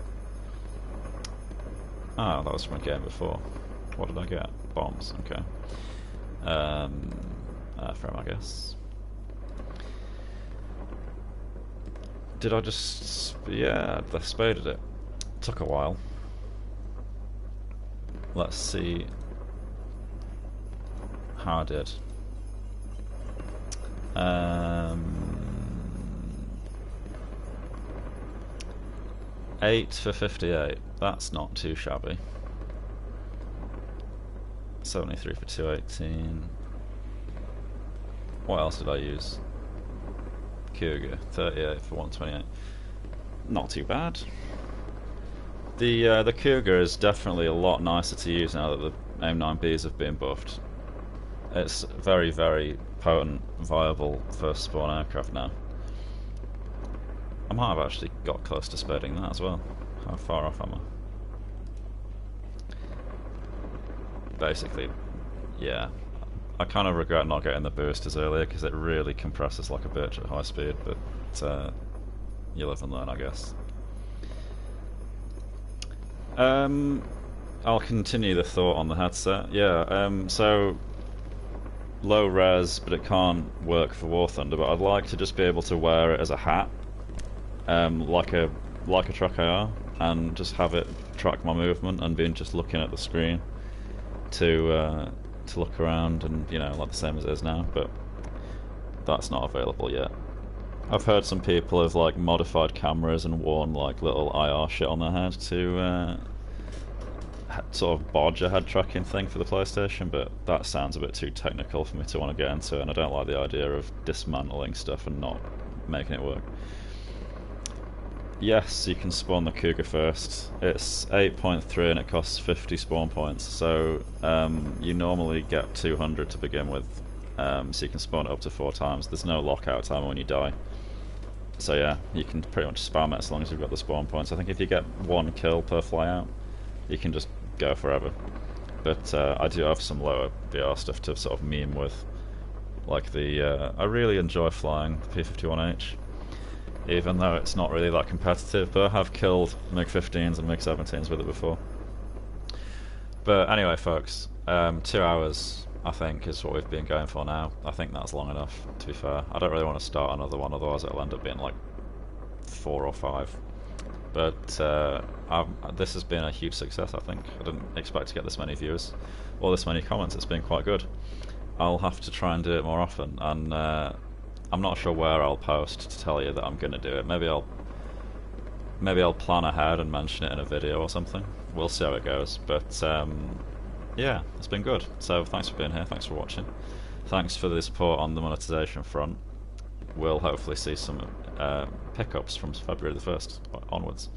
Oh, that was from a game before. What did I get? Bombs, okay. From, I guess. Did I just... yeah, I spaded it. Took a while. Let's see how I did. 8 for 58. That's not too shabby. 73 for 218. What else did I use? Cougar, 38 for 128. Not too bad. The Cougar is definitely a lot nicer to use now that the AIM-9Bs have been buffed. It's very, very potent, viable first spawn aircraft now. I might have actually got close to spading that as well. How far off am I? Basically, yeah. I kind of regret not getting the boosters earlier because it really compresses like a bitch at high speed, but you live and learn, I guess. I'll continue the thought on the headset. Yeah, so low res, but it can't work for WarThunder, but I'd like to just be able to wear it as a hat, like a track AR, and just have it track my movement and being just looking at the screen to look around, and you know, like the same as it is now, but that's not available yet. I've heard some people have like modified cameras and worn like little IR shit on their head to sort of bodge a head tracking thing for the PlayStation, but that sounds a bit too technical for me to want to get into, and I don't like the idea of dismantling stuff and not making it work. Yes, you can spawn the Cougar first. It's 8.3 and it costs 50 spawn points, so you normally get 200 to begin with, so you can spawn it up to 4 times. There's no lockout time when you die. So yeah, you can pretty much spam it as long as you've got the spawn points. I think if you get 1 kill per flyout, you can just go forever. But I do have some lower VR stuff to sort of meme with, like the I really enjoy flying the P-51H, even though it's not really that competitive, but I have killed MiG-15s and MiG-17s with it before. But anyway, folks, 2 hours I think is what we've been going for now. I think that's long enough, to be fair. I don't really want to start another one, otherwise it'll end up being like 4 or 5. But this has been a huge success, I think. I didn't expect to get this many views or this many comments. It's been quite good. I'll have to try and do it more often, and I'm not sure where I'll post to tell you that I'm going to do it. Maybe I'll plan ahead and mention it in a video or something. We'll see how it goes. But yeah, it's been good. So thanks for being here. Thanks for watching. Thanks for the support on the monetization front. We'll hopefully see some pickups from February the 1st onwards.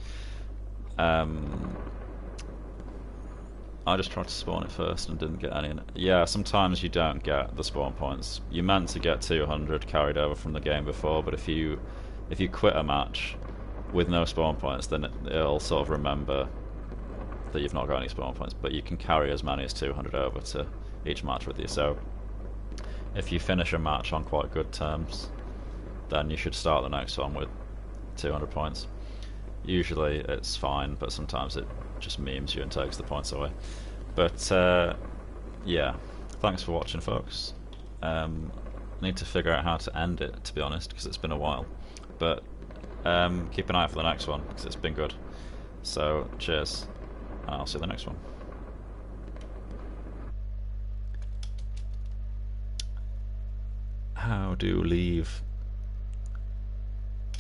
I just tried to spawn it first and didn't get any. Yeah, sometimes you don't get the spawn points. You're meant to get 200 carried over from the game before, but if you quit a match with no spawn points, then it'll sort of remember that you've not got any spawn points, but you can carry as many as 200 over to each match with you. So if you finish a match on quite good terms, then you should start the next one with 200 points. Usually it's fine, but sometimes it just memes you and takes the points away. But yeah, thanks for watching, folks. Need to figure out how to end it, to be honest, because it's been a while. But keep an eye out for the next one, because it's been good. So cheers, and I'll see you in the next one. How do you leave?